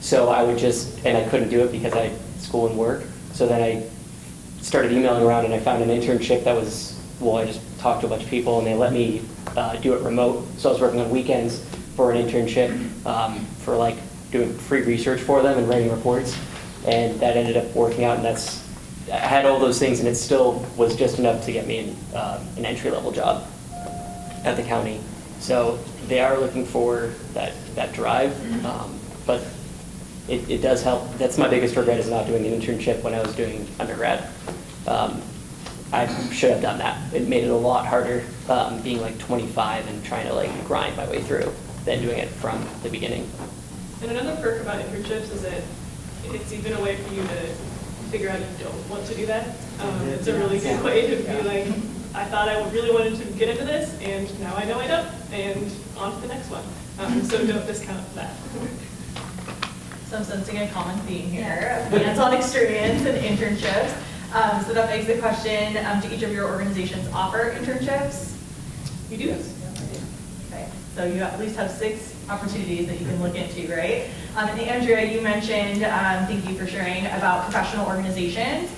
So I couldn't do it because I had school and work. So then I started emailing around, and I found an internship that was, I just talked to a bunch of people, and they let me do it remote. So I was working on weekends for an internship for doing free research for them and writing reports. And that ended up working out, and I had all those things, and it still was just enough to get me an entry-level job at the county. So they are looking for that drive, but it does help. That's my biggest regret, is not doing an internship when I was doing undergrad. I should have done that. It made it a lot harder being 25 and trying to grind my way through than doing it from the beginning. And another perk about internships is that it's even a way for you to figure out you don't want to do that. It's a really good way to be I thought I really wanted to get into this, and now I know I don't, and on to the next one. So don't discount that. So I'm sensing a common theme here, hands-on experience and internships. So that begs the question, do each of your organizations offer internships? You do. Okay, so you at least have 6 opportunities that you can look into, right? And Andrea, you mentioned, thank you for sharing, about professional organizations.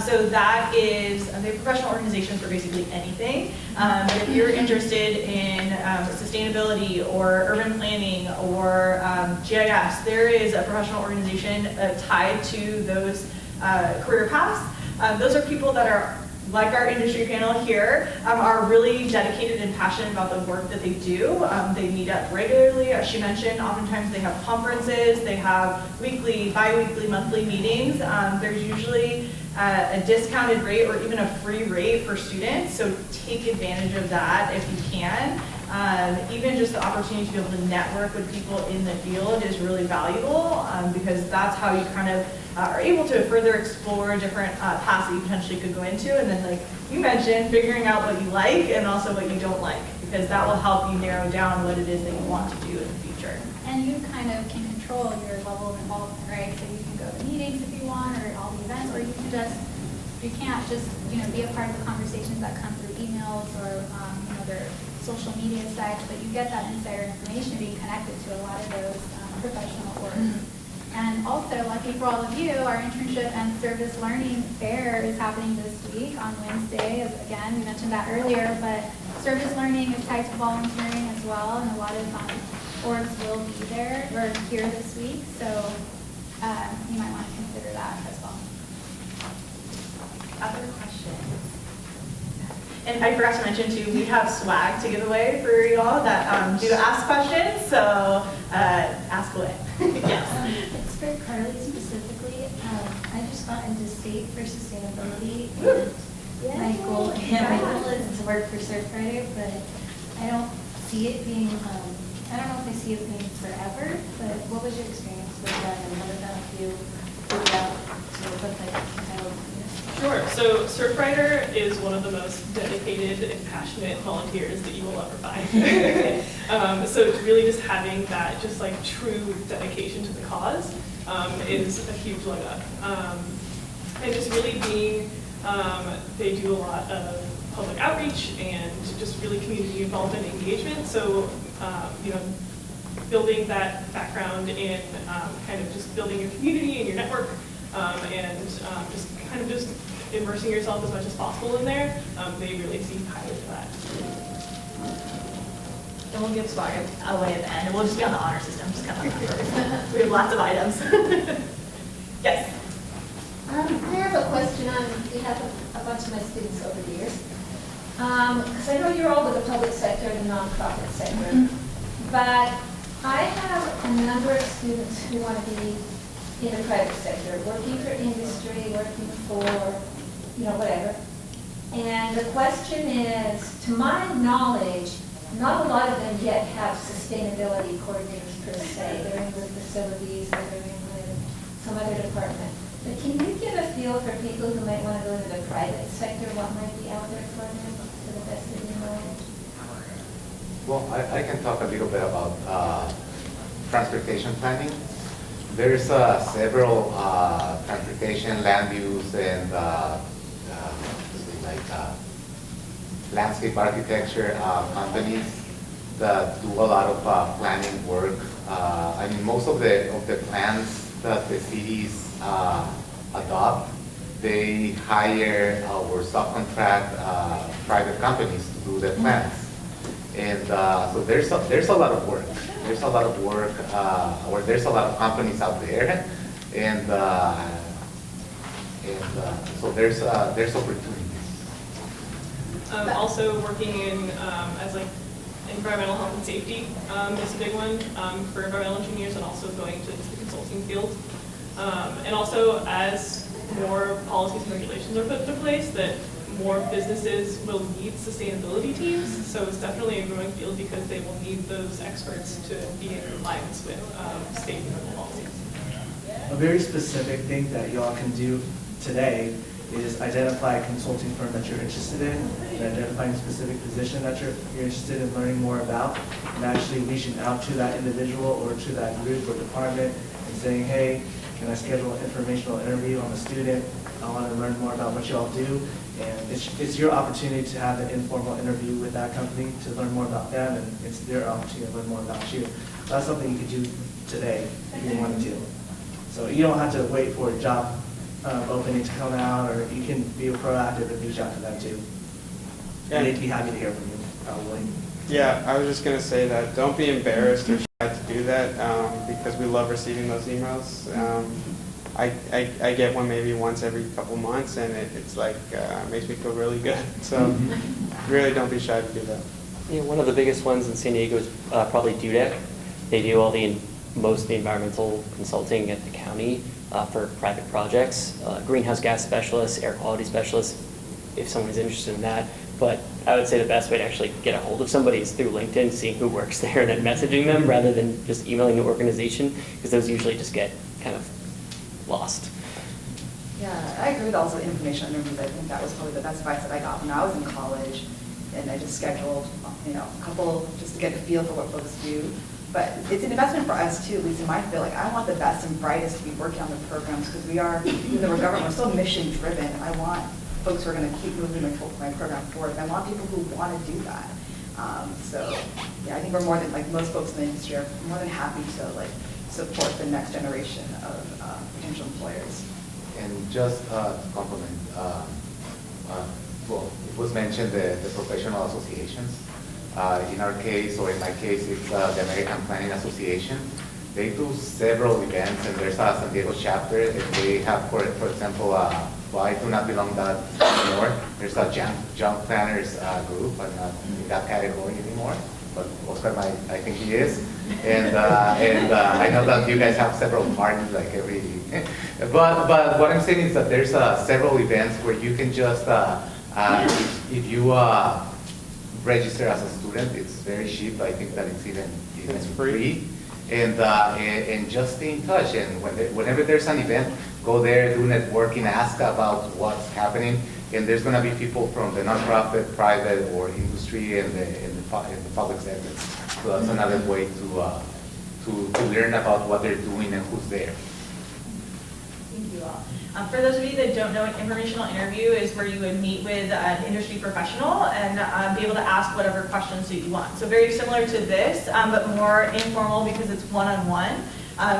So that is, they're professional organizations for basically anything. But if you're interested in sustainability or urban planning or GIS, there is a professional organization tied to those career paths. Those are people that are, like our industry panel here, are really dedicated and passionate about the work that they do. They meet up regularly, as she mentioned. Oftentimes they have conferences, they have weekly, bi-weekly, monthly meetings. There's usually a discounted rate or even a free rate for students, so take advantage of that if you can. Even just the opportunity to be able to network with people in the field is really valuable, because that's how you kind of are able to further explore different paths that you potentially could go into. And then, like you mentioned, figuring out what you like and also what you don't like, because that will help you narrow down what it is that you want to do in the future. And you kind of can control your level of involvement, right? So you can go to meetings if you want, or all the events, or you can just, you can't just, be a part of the conversations that come through emails or, their social media sites, but you get that insider information being connected to a lot of those professional orgs. And also, lucky for all of you, our internship and service learning fair is happening this week on Wednesday. Again, we mentioned that earlier, but service learning is tied to volunteering as well, and a lot of orgs will be there or here this week, so you might want to consider that as well. Other questions? And I forgot to mention too, we have swag to give away for y'all that do ask questions, so ask away. Yes. It's for Carly specifically. I just got into state for sustainability, and my goal is to work for Circulate, but I don't see it being, I don't know if I see it being forever, but what was your experience with that, and what about you figured out to look like entitled? Sure. So Surfrider is one of the most dedicated and passionate volunteers that you will ever find. So it's really just having that just like true dedication to the cause is a huge leg up. And just really being, they do a lot of public outreach and just really community involvement and engagement. So, building that background in kind of just building your community and your network and just kind of just immersing yourself as much as possible in there, they really see highly to that. And we'll give swag away at the end, and we'll just be on the honor system, just kind of we have lots of items. Yes? I have a question on behalf of a bunch of my students over the years. Because I know you're all with the public sector and the nonprofit sector, but I have a number of students who want to be in the private sector, working for industry, working for, whatever. And the question is, to my knowledge, not a lot of them yet have sustainability coordinators per se. They're in with facilities, or they're in with some other department. But can you give a feel for people who might want to go to the private sector, what might be out there for them, to the best of your knowledge? Well, I can talk a little bit about transportation planning. There's several transportation, land use, and landscape architecture companies that do a lot of planning work. I mean, most of the plans that the cities adopt, they hire or subcontract private companies to do the plans. And so there's a lot of work. There's a lot of work, or there's a lot of companies out there, and so there's opportunities. Also working in as like environmental health and safety is a big one for environmental engineers, and also going to the consulting field. And also as more policies and regulations are put into place, that more businesses will need sustainability teams. So it's definitely a growing field because they will need those experts to be in compliance with state and local policies. A very specific thing that y'all can do today is identify a consulting firm that you're interested in, and identifying a specific position that you're interested in learning more about, and actually reaching out to that individual or to that group or department and saying, hey, can I schedule an informational interview? I'm a student. I want to learn more about what you all do. And it's your opportunity to have an informal interview with that company to learn more about them, and it's their opportunity to learn more about you. That's something you could do today if you wanted to. So you don't have to wait for a job opening to come out, or you can be proactive and reach out to them too. And they'd be happy to hear from you, probably. Yeah, I was just gonna say that don't be embarrassed or shy to do that, because we love receiving those emails. I get one maybe once every couple months, and it's like makes me feel really good. So really don't be shy to do that. Yeah, one of the biggest ones in San Diego is probably Dept. They do all the most of the environmental consulting at the county for private projects, greenhouse gas specialists, air quality specialists, if someone is interested in that. But I would say the best way to actually get a hold of somebody is through LinkedIn, seeing who works there and then messaging them rather than just emailing the organization, because those usually just get kind of lost. Yeah, I agree with also information interviews. I think that was probably the best advice that I got when I was in college, and I just scheduled, a couple just to get a feel for what folks do. But it's an investment for us too, at least in my field. Like, I want the best and brightest to be working on the programs, because we are, even though we're government, we're so mission driven. I want folks who are going to keep moving my program forward. I want people who want to do that. So yeah, I think we're more than, like most folks in the industry are more than happy to support the next generation of potential employers. And just to compliment, well, it was mentioned the professional associations. In our case, or in my case, it's the American Planning Association. They do several events, and there's a San Diego chapter. If they have, for example, well, I do not belong that anymore. There's a junk planners group. I'm not in that category anymore, but Oscar, I think he is. And I know that you guys have several parties like every. But what I'm saying is that there's several events where you can just if you register as a student, it's very cheap. I think that it's even It's free. And just stay in touch. And whenever there's an event, go there, do networking, ask about what's happening. And there's going to be people from the nonprofit, private, or industry, and the public sector. So that's another way to learn about what they're doing and who's there. Thank you all. For those of you that don't know, an informational interview is where you would meet with an industry professional and be able to ask whatever questions that you want. So very similar to this, but more informal because it's one-on-one.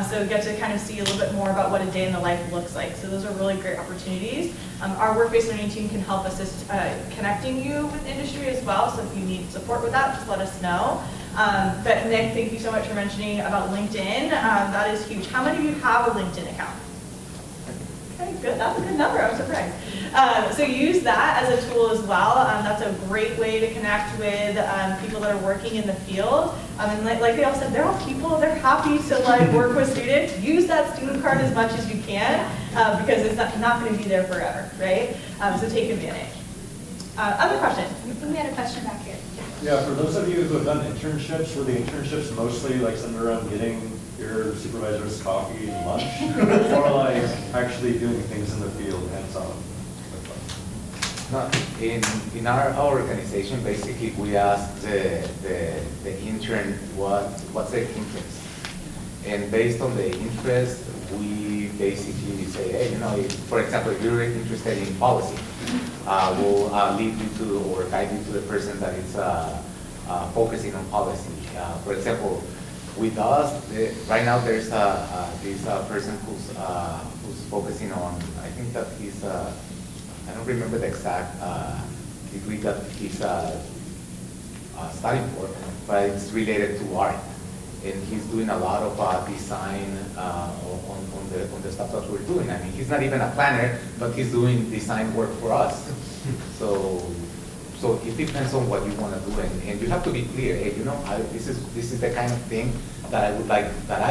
So get to kind of see a little bit more about what a day in the life looks like. So those are really great opportunities. Our work-based learning team can help assist connecting you with industry as well. So if you need support with that, just let us know. But Nick, thank you so much for mentioning about LinkedIn. That is huge. How many of you have a LinkedIn account? Okay, good. That's a good number. I'm surprised. So use that as a tool as well. That's a great way to connect with people that are working in the field. And like they all said, they're all people. They're happy to work with students. Use that student card as much as you can because it's not going to be there forever, right? So take advantage. Other questions? I think we had a question back here. Yeah, for those of you who have done internships, were the internships mostly centered around getting your supervisor's coffee and lunch, or actually doing things in the field, hands-on? In our organization, basically, we ask the intern what's their interest, and based on the interest, we basically say, hey, for example, if you're interested in policy, we'll lead you to or guide you to the person that is focusing on policy. For example, with us, right now there's this person who's focusing on, I think that he's, I don't remember the exact degree that he's studying for, but it's related to art. And he's doing a lot of design on the stuff that we're doing. I mean, he's not even a planner, but he's doing design work for us. So it depends on what you want to do, and you have to be clear. Hey, this is the kind of thing that I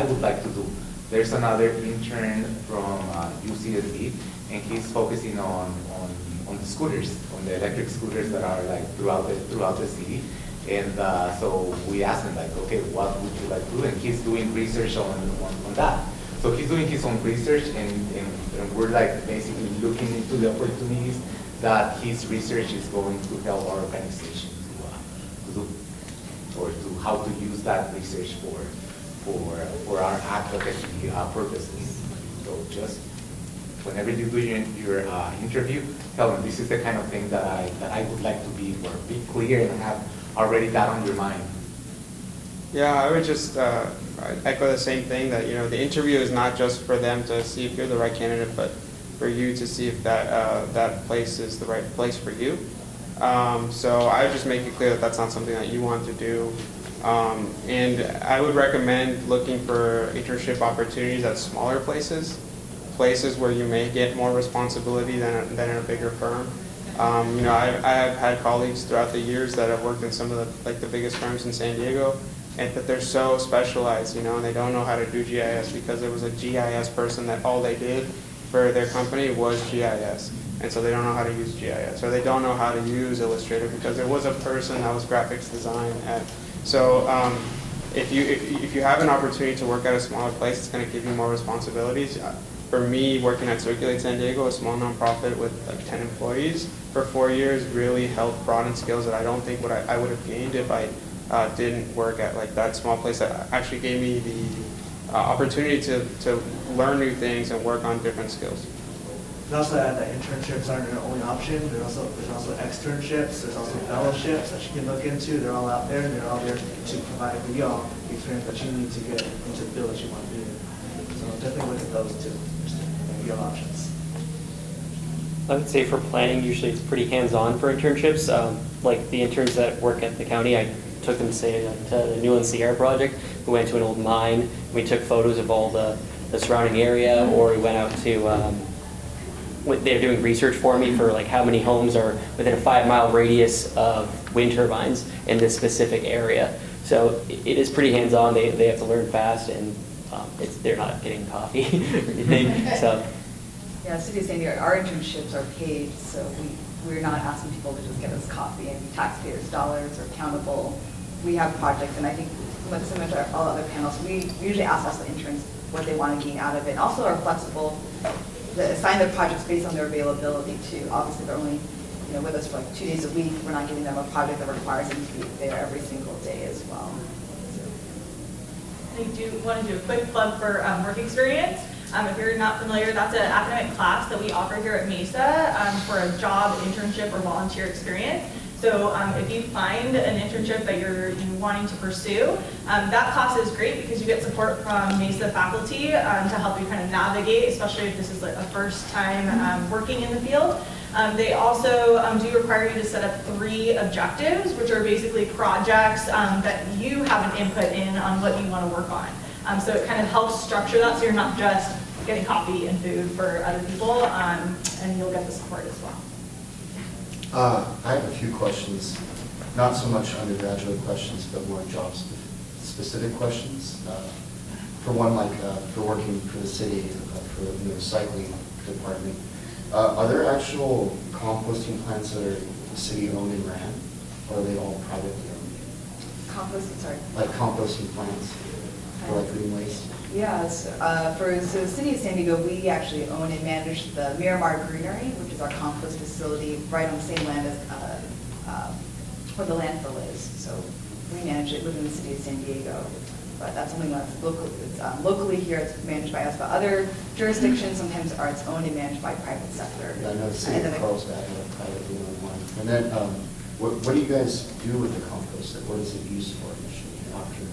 would like to do. There's another intern from UCSD, and he's focusing on the scooters, on the electric scooters that are throughout the city. And so we asked him okay, what would you like to do? And he's doing research on that. So he's doing his own research, and we're like basically looking into the opportunities that his research is going to help our organization to do, or to how to use that research for our advocacy purposes. So just whenever you do your interview, tell them this is the kind of thing that I would like to be, or be clear and have already that on your mind. Yeah, I would just echo the same thing, that the interview is not just for them to see if you're the right candidate, but for you to see if that place is the right place for you. So I would just make it clear that that's not something that you want to do. And I would recommend looking for internship opportunities at smaller places where you may get more responsibility than in a bigger firm. I've had colleagues throughout the years that have worked in some of the biggest firms in San Diego, and that they're so specialized, and they don't know how to do GIS because there was a GIS person that all they did for their company was GIS. And so they don't know how to use GIS, or they don't know how to use Illustrator because there was a person that was graphics design at. So if you have an opportunity to work at a smaller place, it's going to give you more responsibilities. For me, working at Circulate San Diego, a small nonprofit with 10 employees, for 4 years really helped broaden skills that I don't think I would have gained if I didn't work at that small place that actually gave me the opportunity to learn new things and work on different skills. We also add that internships aren't your only option. There's also externships, there's also fellowships that you can look into. They're all out there, and they're all there to provide for y'all the experience that you need to get into the field that you want to be in. So definitely look at those too. Your options. I would say for planning, usually it's pretty hands-on for internships. Like the interns that work at the county, I took them, say, to the Newland Sierra project. We went to an old mine. We took photos of all the surrounding area, or we went out to, they're doing research for me for how many homes are within a 5-mile radius of wind turbines in this specific area. So it is pretty hands-on. They have to learn fast, and they're not getting coffee or anything. So. Yeah, City of San Diego, our internships are paid, so we're not asking people to just get us coffee and taxpayers' dollars are accountable. We have projects, and I think similar to all other panels, we usually ask also interns what they want to gain out of it. Also are flexible, assign their projects based on their availability too. Obviously, they're only with us for 2 days a week. We're not giving them a project that requires them to be there every single day as well. I do want to do a quick plug for work experience. If you're not familiar, that's an academic class that we offer here at Mesa for a job, internship, or volunteer experience. So if you find an internship that you're wanting to pursue, that class is great because you get support from Mesa faculty to help you kind of navigate, especially if this is a first time working in the field. They also do require you to set up 3 objectives, which are basically projects that you have an input in on what you want to work on. So it kind of helps structure that so you're not just getting coffee and food for other people, and you'll get the support as well. I have a few questions, not so much undergraduate questions, but more job-specific questions. For one, for working for the city, for the recycling department, are there actual composting plants that are city-owned and ran, or are they all privately owned? Composting, sorry. Like composting plants for green waste? Yes, for the City of San Diego, we actually own and manage the Miramar Greenery, which is our compost facility right on the same land as where the landfill is. So we manage it within the City of San Diego. But that's only when it's locally here, it's managed by us. But other jurisdictions sometimes are it's owned and managed by private sector. Yeah, I know the city of Carlsbad had a privately owned one. And then what do you guys do with the compost? What is it used for initially after?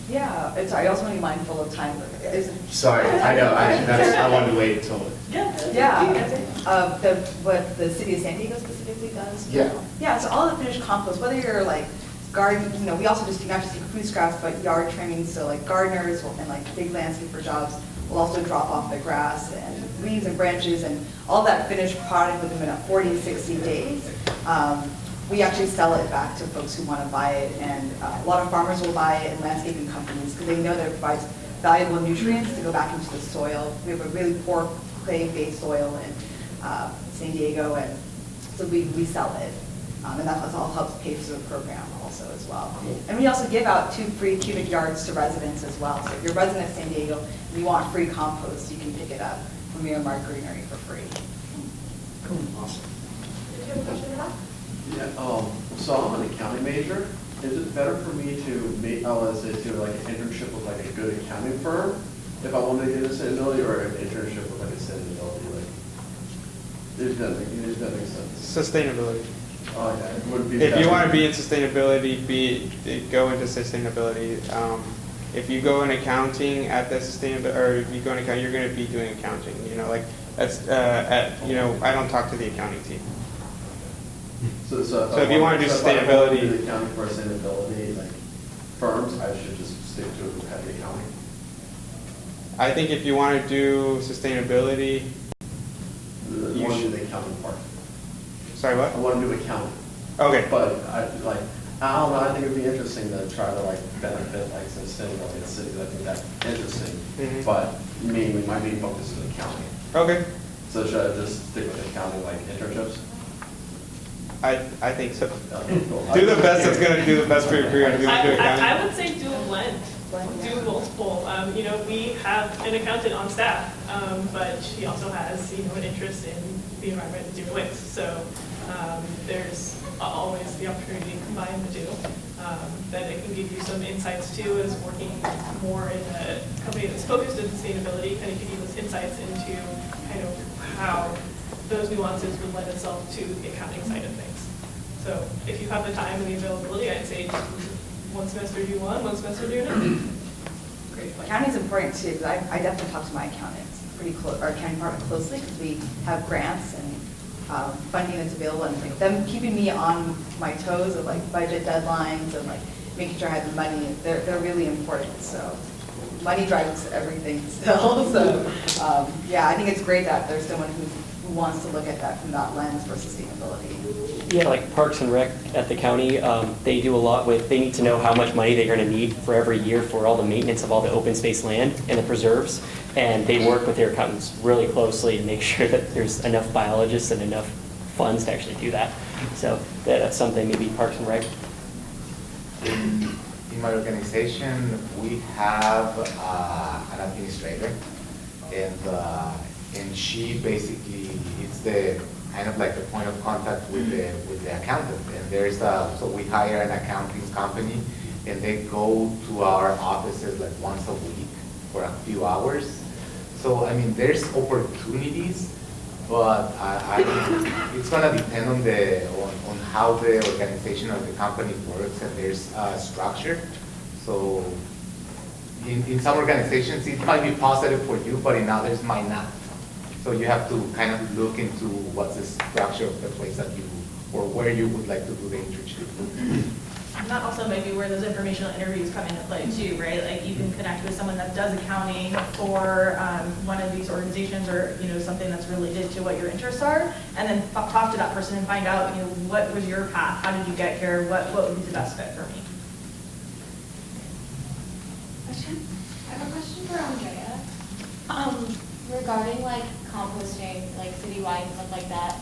Yeah, sorry, I also want to be mindful of time. Sorry, I know, I wanted to wait until. What the City of San Diego specifically does? Yeah. Yeah, so all the finished compost, whether you're garden, we also just do not just do food scraps, but yard trimming, so gardeners and big landscaper jobs will also drop off the grass and leaves and branches and all that finished product within about 40 to 60 days. We actually sell it back to folks who want to buy it, and a lot of farmers will buy it and landscaping companies because they know that it provides valuable nutrients to go back into the soil. We have a really poor clay-based soil in San Diego, and so we sell it. And that all helps pay for the program also as well. And we also give out 2 free cubic yards to residents as well. So if you're a resident of San Diego and you want free compost, you can pick it up from Miramar Greenery for free. Cool, awesome. Did you have a question about? Yeah, so I'm an accounting major. Is it better for me to make, do like an internship with like a good accounting firm if I wanted to get a sustainability, or an internship with like a sustainability? Like, there's nothing sense. Sustainability. Oh, okay. Would it be If you better- want to be in sustainability, go into sustainability. If you go in accounting at the sustainability, or if you go in accounting, you're going to be doing accounting. You know, like that's I don't talk to the accounting team. So if you want to do sustainability, do the accounting for sustainability like firms, I should just stick to heavy accounting. I think if you want to do sustainability, I you want to do should. the accounting part. Sorry, what? I want to do accounting. Okay. But I don't know, I think it'd be interesting to try to like benefit like sustainability in the city. I think that's interesting. Mhm. But mainly my main focus is accounting. Okay. So should I just stick with accounting like internships? I think so. Cool. Do the best that's going to do the best for your career. If you want to do accounting. I would say do a blend, do multiple. We have an accountant on staff, but she also has, an interest in the environment and zero waste. So there's always the opportunity to combine the two. Then it can give you some insights too, as working more in a company that's focused on sustainability, kind of give you those insights into kind of how those nuances would lend itself to the accounting side of things. So if you have the time and the availability, I'd say one semester do one semester do another. Great. Accounting is important too, because I definitely talk to my accountants pretty close, our accounting department closely, because we have grants and funding that's available, and like them keeping me on my toes of like budget deadlines and like making sure I have the money. They're really important. So money drives everything still. So yeah, I think it's great that there's someone who wants to look at that from that lens for sustainability. Yeah, like Parks and Rec at the county, they do a lot with, they need to know how much money they're going to need for every year for all the maintenance of all the open space land and the preserves. And they work with their accountants really closely to make sure that there's enough biologists and enough funds to actually do that. So that's something maybe Parks and Rec. In my organization, we have an administrator, and she basically is the kind of like the point of contact with the accountant. And there's so we hire an accounting company, and they go to our offices like once a week for a few hours. So I mean, there's opportunities, but it's gonna depend on how the organization of the company works, and there's structure. So in some organizations it might be positive for you, but in others might not. So you have to kind of look into what's the structure of the place that you, or where you would like to do the internship. And that also maybe where those informational interviews come into play too, right? Like you can connect with someone that does accounting for one of these organizations, or something that's related to what your interests are, and then talk to that person and find out what was your path, how did you get here, what would be the best fit for me. Question? I have a question for Andrea. Regarding like composting, like citywide and stuff like that.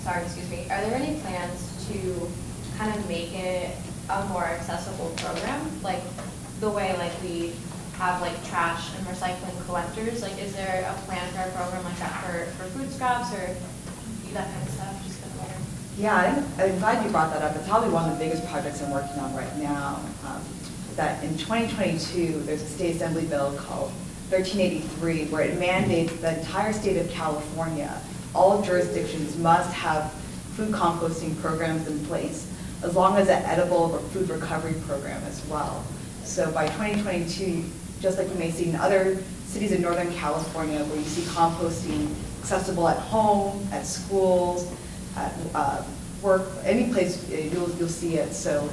Sorry, excuse me. Are there any plans to kind of make it a more accessible program, like the way like we have like trash and recycling collectors? Like, is there a plan for a program like that for food scraps or that kind of stuff? Just kind of wondering. Yeah, I'm glad you brought that up. It's probably one of the biggest projects I'm working on right now. That in 2022, there's a state assembly bill called 1383, where it mandates the entire state of California, all jurisdictions must have food composting programs in place, as long as an edible or food recovery program as well. So by 2022, just like you may see in other cities in Northern California, where you see composting accessible at home, at schools, at work, any place you'll see it. So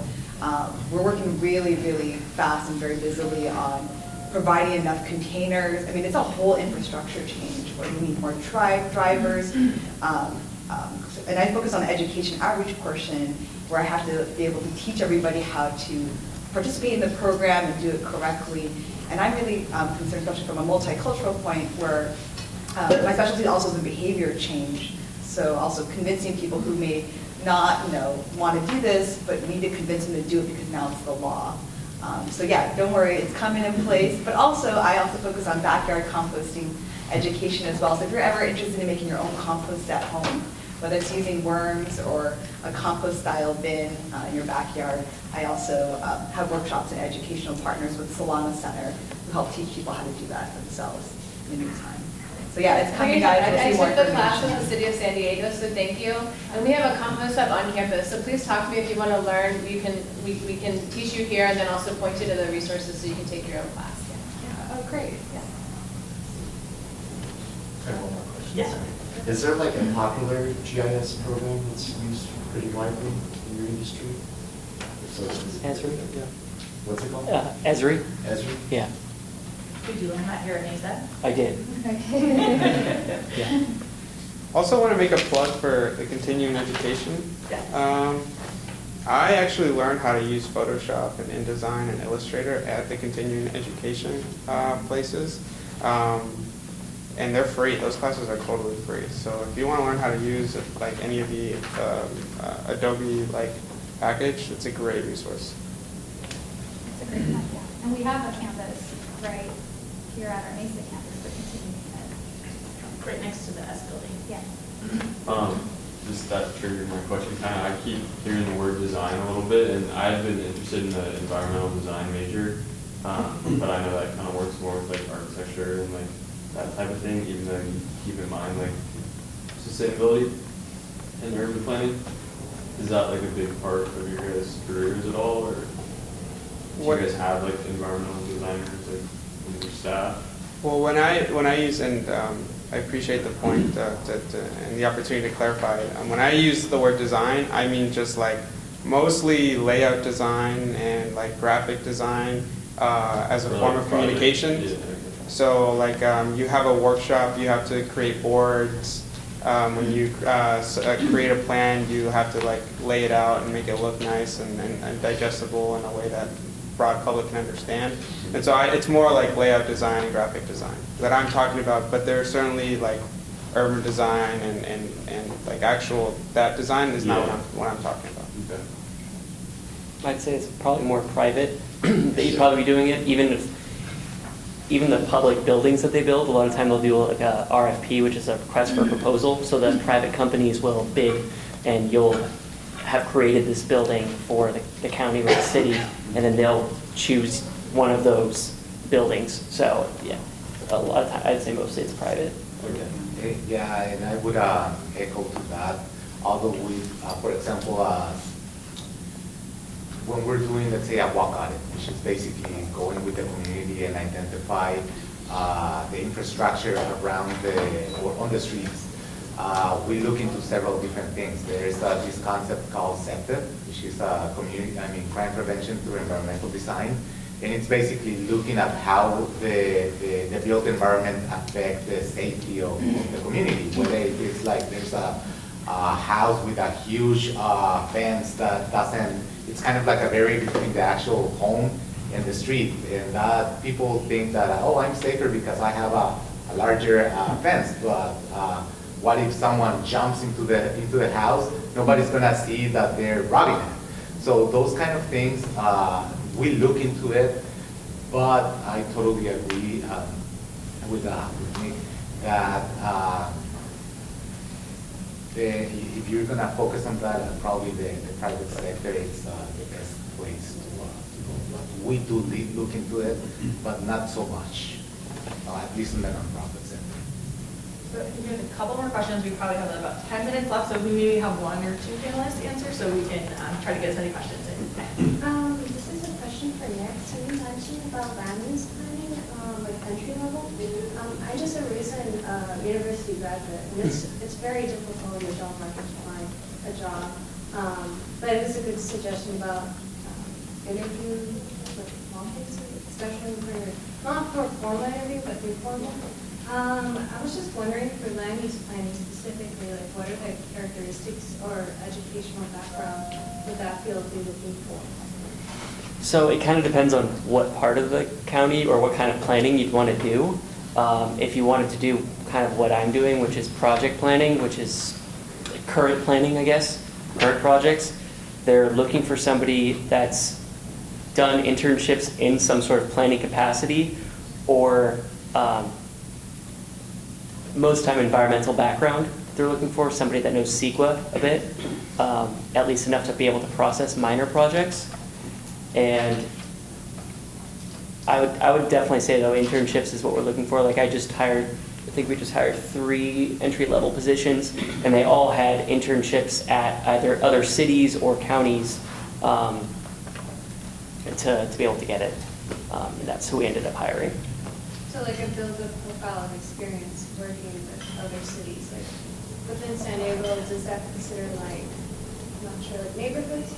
we're working really, really fast and very busily on providing enough containers. I mean, it's a whole infrastructure change where you need more drivers. And I focus on the education outreach portion, where I have to be able to teach everybody how to participate in the program and do it correctly. And I'm really concerned, especially from a multicultural point, where my specialty also is in behavior change. So also convincing people who may not, want to do this, but need to convince them to do it because now it's the law. So yeah, don't worry, it's coming in place. But also, I also focus on backyard composting education as well. So if you're ever interested in making your own compost at home, whether it's using worms or a compost-style bin in your backyard, I also have workshops and educational partners with Solana Center who help teach people how to do that themselves in the meantime. So yeah, it's coming, guys. We'll I see more took the class information. with the City of San Diego, so thank you. And we have a compost hub on campus, so please talk to me if you want to learn. We can teach you here and then also point you to the resources so you can take your own class. Oh, great, yeah. I have one more question. Yeah. Sorry. Is there like a popular GIS program that's used pretty widely in your industry? If so, Esri? Yeah. What's it called? Esri? Esri? Yeah, Did you learn that here at Mesa? I did. Yeah. Also want to make a plug for the continuing education. Yeah. I actually learned how to use Photoshop and InDesign and Illustrator at the continuing education places. And they're free. Those classes are totally free. So if you want to learn how to use like any of the Adobe package, it's a great resource. It's a great idea. And we have a campus right here at our Mesa campus for continuing ed. Right next to the S building. Yeah. Just that triggered my question kind of. I keep hearing the word design a little bit, and I've been interested in the environmental design major, but I know that kind of works more with like architecture and like that type of thing, even though you keep in mind like sustainability and urban planning. Is that like a big part of your guys' careers at all, or do you guys have like environmental designers like in your staff? Well, when I use, and I appreciate the point and the opportunity to clarify it. When I use the word design, I mean just like mostly layout design and like graphic design as a form of communication. Yeah. So like you have a workshop, you have to create boards. When you create a plan, you have to like lay it out and make it look nice and digestible in a way that broad public can understand. And so it's more like layout design and graphic design that I'm talking about, but there's certainly like urban design and like actual, that design is not what I'm talking about. Okay. I'd say it's probably more private that you'd probably be doing it, even the public buildings that they build, a lot of time they'll do like a RFP, which is a request for proposal, so that private companies will bid and you'll have created this building for the county or the city, and then they'll choose one of those buildings. So yeah, a lot of time, I'd say mostly it's private. Okay. Yeah, and I would echo to that. Although we, for example, when we're doing, let's say, a walk audit, which is basically going with the community and identify the infrastructure around or on the streets, we look into several different things. There's this concept called Dept, which is crime prevention through environmental design. And it's basically looking at how the built environment affect the safety of the community. Whether it's like there's a house with a huge fence that doesn't, it's kind of like a barrier between the actual home and the street. And people think that, oh, I'm safer because I have a larger fence. But what if someone jumps into the house? Nobody's gonna see that they're robbing it. So those kind of things, we look into it, but I totally agree with Nick that if you're gonna focus on that, probably the private sector is the best place to go. We do look into it, but not so much, at least in the nonprofit sector. So we have a couple more questions. We probably have about 10 minutes left, so we maybe have one or two panelists answer, so we can try to get as many questions in. This is a question for Nick. So you mentioned about land use planning, like country level. I just a recent university graduate, and it's very difficult in the job market to find a job. But it was a good suggestion about interview with topics, especially for not for a formal interview, but informal. I was just wondering for land use planning specifically, like what are the characteristics or educational background would that field be looking for? So it kind of depends on what part of the county or what kind of planning you'd want to do. If you wanted to do kind of what I'm doing, which is project planning, which is current planning, I guess, current projects. They're looking for somebody that's done internships in some sort of planning capacity, or most time environmental background. They're looking for somebody that knows CEQA a bit, at least enough to be able to process minor projects. And I would definitely say, though, internships is what we're looking for. Like, I think we just hired 3 entry-level positions, and they all had internships at either other cities or counties to be able to get it. And that's who we ended up hiring. So like a build a profile of experience working with other cities, like within San Diego, is that considered like, I'm not sure, like neighborhoods?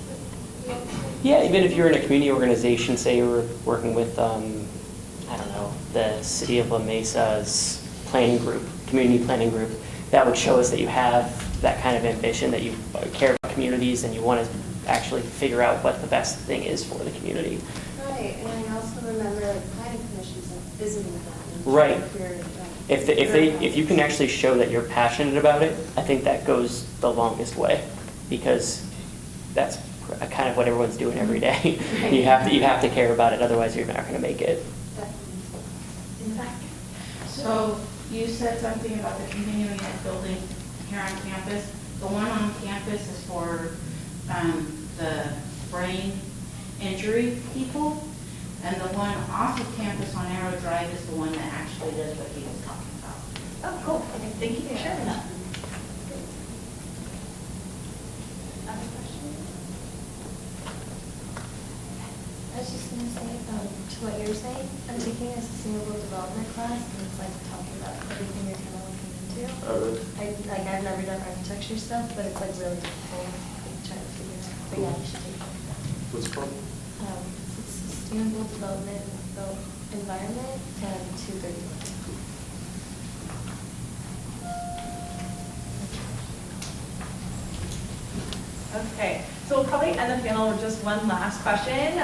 Yeah, even if you're in a community organization, say you were working with, I don't know, the city of La Mesa's planning group, community planning group, that would show us that you have that kind of ambition, that you care about communities and you want to actually figure out what the best thing is for the community. Right, and I also remember like planning commissions, like visiting them. Right. If you can actually show that you're passionate about it, I think that goes the longest way, because that's kind of what everyone's doing every day. You have to care about it, otherwise you're not going to make it. So you said something about the continuing ed building here on campus. The one on campus is for the brain injury people, and the one off of campus on Arrow Drive is the one that actually does what he was talking about. Oh, cool. Okay, thank you for sharing that. Other questions? I was just going to say, to what you're saying, I'm taking a sustainable development class, and it's like talking about everything you're kind of looking into. I've never done architecture stuff, but it's like really difficult, like trying to figure out. But yeah, you should take it. What's it called? It's sustainable development and built environment and 231. Okay, so we'll probably end the panel with just one last question.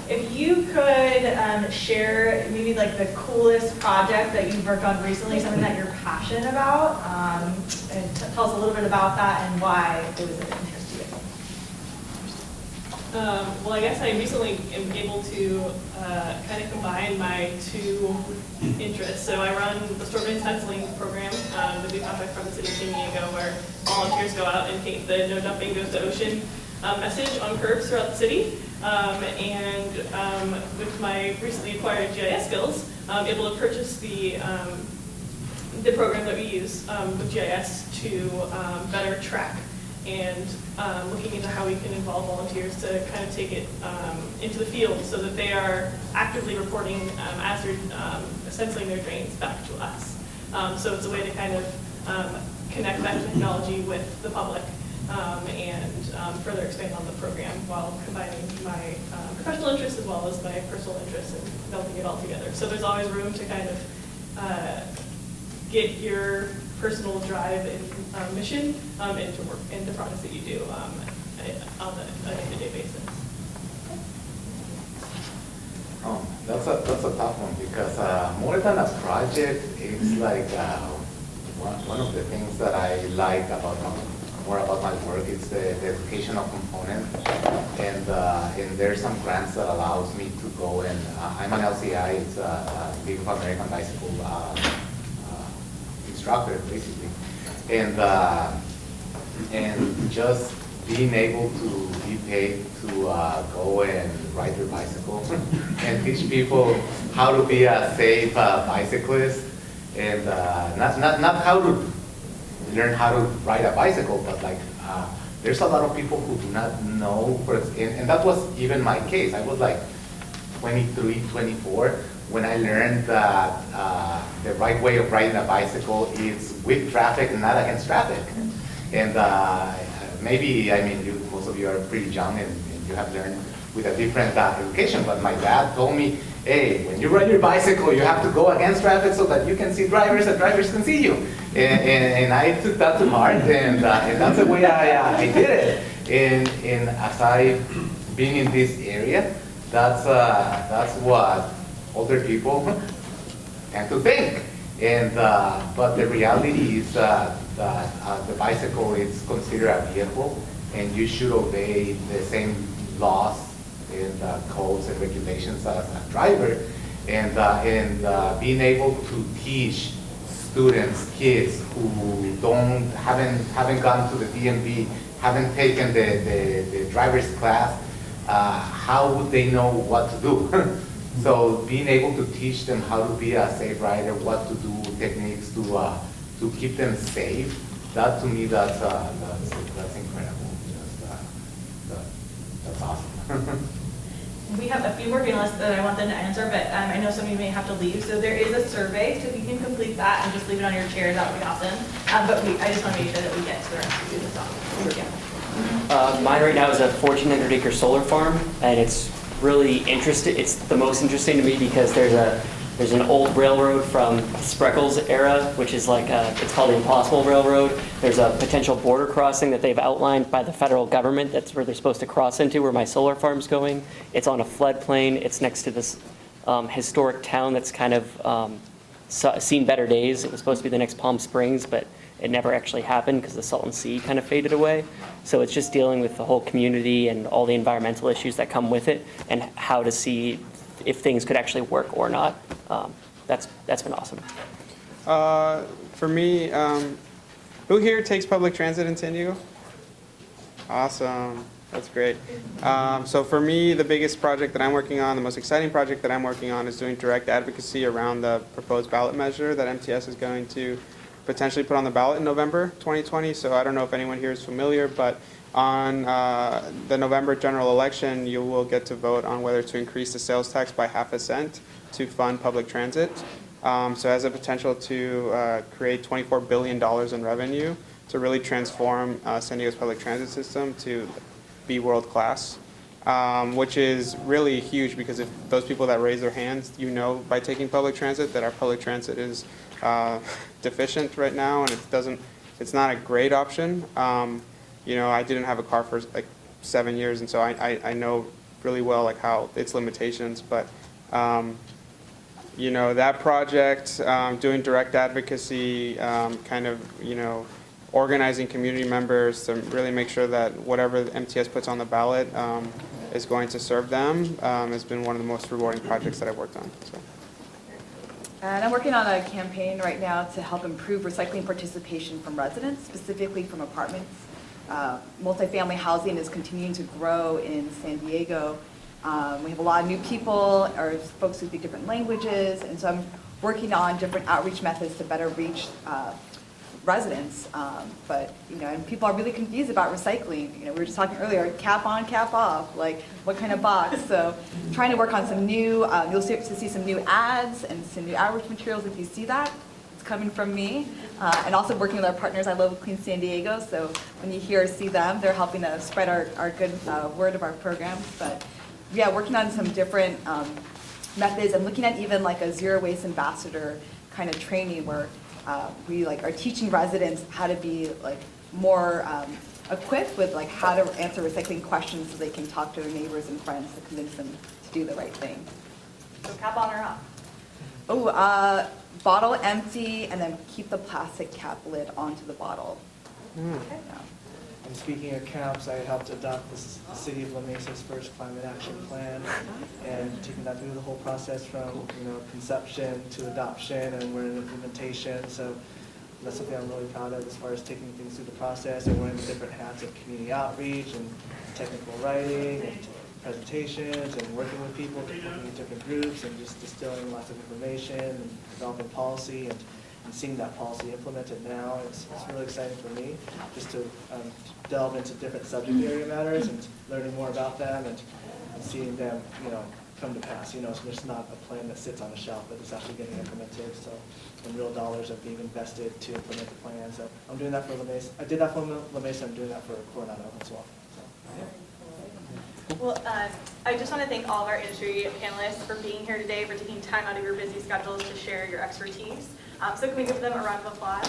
If you could share maybe like the coolest project that you've worked on recently, something that you're passionate about, and tell us a little bit about that and why it was of interest to you. Well, I guess I recently am able to kind of combine my 2 interests. So I run the Storm Stenciling program that we contract from the city of San Diego, where volunteers go out and paint the "No Dumping Goes to Ocean" message on curbs throughout the city. And with my recently acquired GIS skills, I'm able to purchase the program that we use with GIS to better track and looking into how we can involve volunteers to kind of take it into the field so that they are actively reporting as they're stenciling their drains back to us. So it's a way to kind of connect that technology with the public and further expand on the program while combining my professional interests as well as my personal interests and melding it all together. So there's always room to kind of get your personal drive and mission into work, into projects that you do on a day-to-day basis. That's a tough one, because more than a project, it's like one of the things that I like about more about my work is the educational component, and there's some grants that allows me to go and I'm an LCI, it's a League of American Bicycle instructor basically, and just being able to be paid to go and ride your bicycle and teach people how to be a safe bicyclist, and not how to learn how to ride a bicycle, but like there's a lot of people who do not know, and that was even my case. I was like 23, 24 when I learned that the right way of riding a bicycle is with traffic and not against traffic. And maybe, I mean, most of you are pretty young and you have learned with a different education, but my dad told me, hey, when you ride your bicycle, you have to go against traffic so that you can see drivers and drivers can see you. And I took that to heart, and that's the way I did it. And as I've been in this area, that's what older people tend to think. And but the reality is that that the bicycle is considered a vehicle, and you should obey the same laws and codes and regulations as a driver, and being able to teach students, kids who haven't gone to the DMV, haven't taken the driver's class, how would they know what to do? So being able to teach them how to be a safe rider, what to do, techniques to keep them safe, that to me that's incredible. That's awesome. We have a few more panelists that I want them to answer, but I know some of you may have to leave. So there is a survey, so if you can complete that and just leave it on your chair, that would be awesome. But I just want to make sure that we get to the rest of the talk. Thank you. Mine right now is a 1,400 acre solar farm, and it's really interesting. It's the most interesting to me because there's an old railroad from Spreckles era, which is like it's called the Impossible Railroad. There's a potential border crossing that they've outlined by the federal government. That's where they're supposed to cross into, where my solar farm's going. It's on a floodplain. It's next to this historic town that's kind of seen better days. It was supposed to be the next Palm Springs, but it never actually happened because the Salton Sea kind of faded away. So it's just dealing with the whole community and all the environmental issues that come with it, and how to see if things could actually work or not. That's been awesome. For me, who here takes public transit in San Diego? Awesome. That's great. So for me, the biggest project that I'm working on, the most exciting project that I'm working on, is doing direct advocacy around the proposed ballot measure that MTS is going to potentially put on the ballot in November 2020. So I don't know if anyone here is familiar, but on the November general election, you will get to vote on whether to increase the sales tax by 0.5 cent to fund public transit. So it has a potential to create $24 billion in revenue to really transform San Diego's public transit system to be world class, which is really huge because if those people that raise their hands, by taking public transit that our public transit is deficient right now, and it's not a great option. I didn't have a car for like 7 years, and so I know really well like how its limitations, but that project, doing direct advocacy, organizing community members to really make sure that whatever the MTS puts on the ballot is going to serve them, has been one of the most rewarding projects that I've worked on. So. And I'm working on a campaign right now to help improve recycling participation from residents, specifically from apartments. Multifamily housing is continuing to grow in San Diego. We have a lot of new people or folks who speak different languages, and so I'm working on different outreach methods to better reach residents. And people are really confused about recycling. We were just talking earlier, cap on, cap off, like what kind of box? So trying to work on some new, you'll start to see some new ads and some new outreach materials if you see that. It's coming from me. And also working with our partners, I love Clean San Diego, so when you hear or see them, they're helping to spread our good word of our programs. But yeah, working on some different methods and looking at even like a zero waste ambassador kind of training where we are teaching residents how to be more equipped with how to answer recycling questions so they can talk to their neighbors and friends to convince them to do the right thing. So cap on or off? Oh, bottle empty and then keep the plastic cap lid onto the bottle. Okay. And speaking of caps, I helped adopt the City of La Mesa's first climate action plan, and taking that through the whole process from conception to adoption, and we're in implementation. So that's something I'm really proud of as far as taking things through the process and wearing the different hats of community outreach and technical writing and presentations and working with people, working with different groups, and just distilling lots of information and developing policy and seeing that policy implemented now. It's really exciting for me just to delve into different subject area matters and learning more about them and seeing them come to pass. So there's not a plan that sits on a shelf, but it's actually getting implemented. So when real dollars are being invested to implement the plan. So I'm doing that for La Mesa. I did that for La Mesa. I'm doing that for Coronado as well. So, yeah. Well, I just want to thank all of our industry panelists for being here today, for taking time out of your busy schedules to share your expertise. So can we give them a round of applause?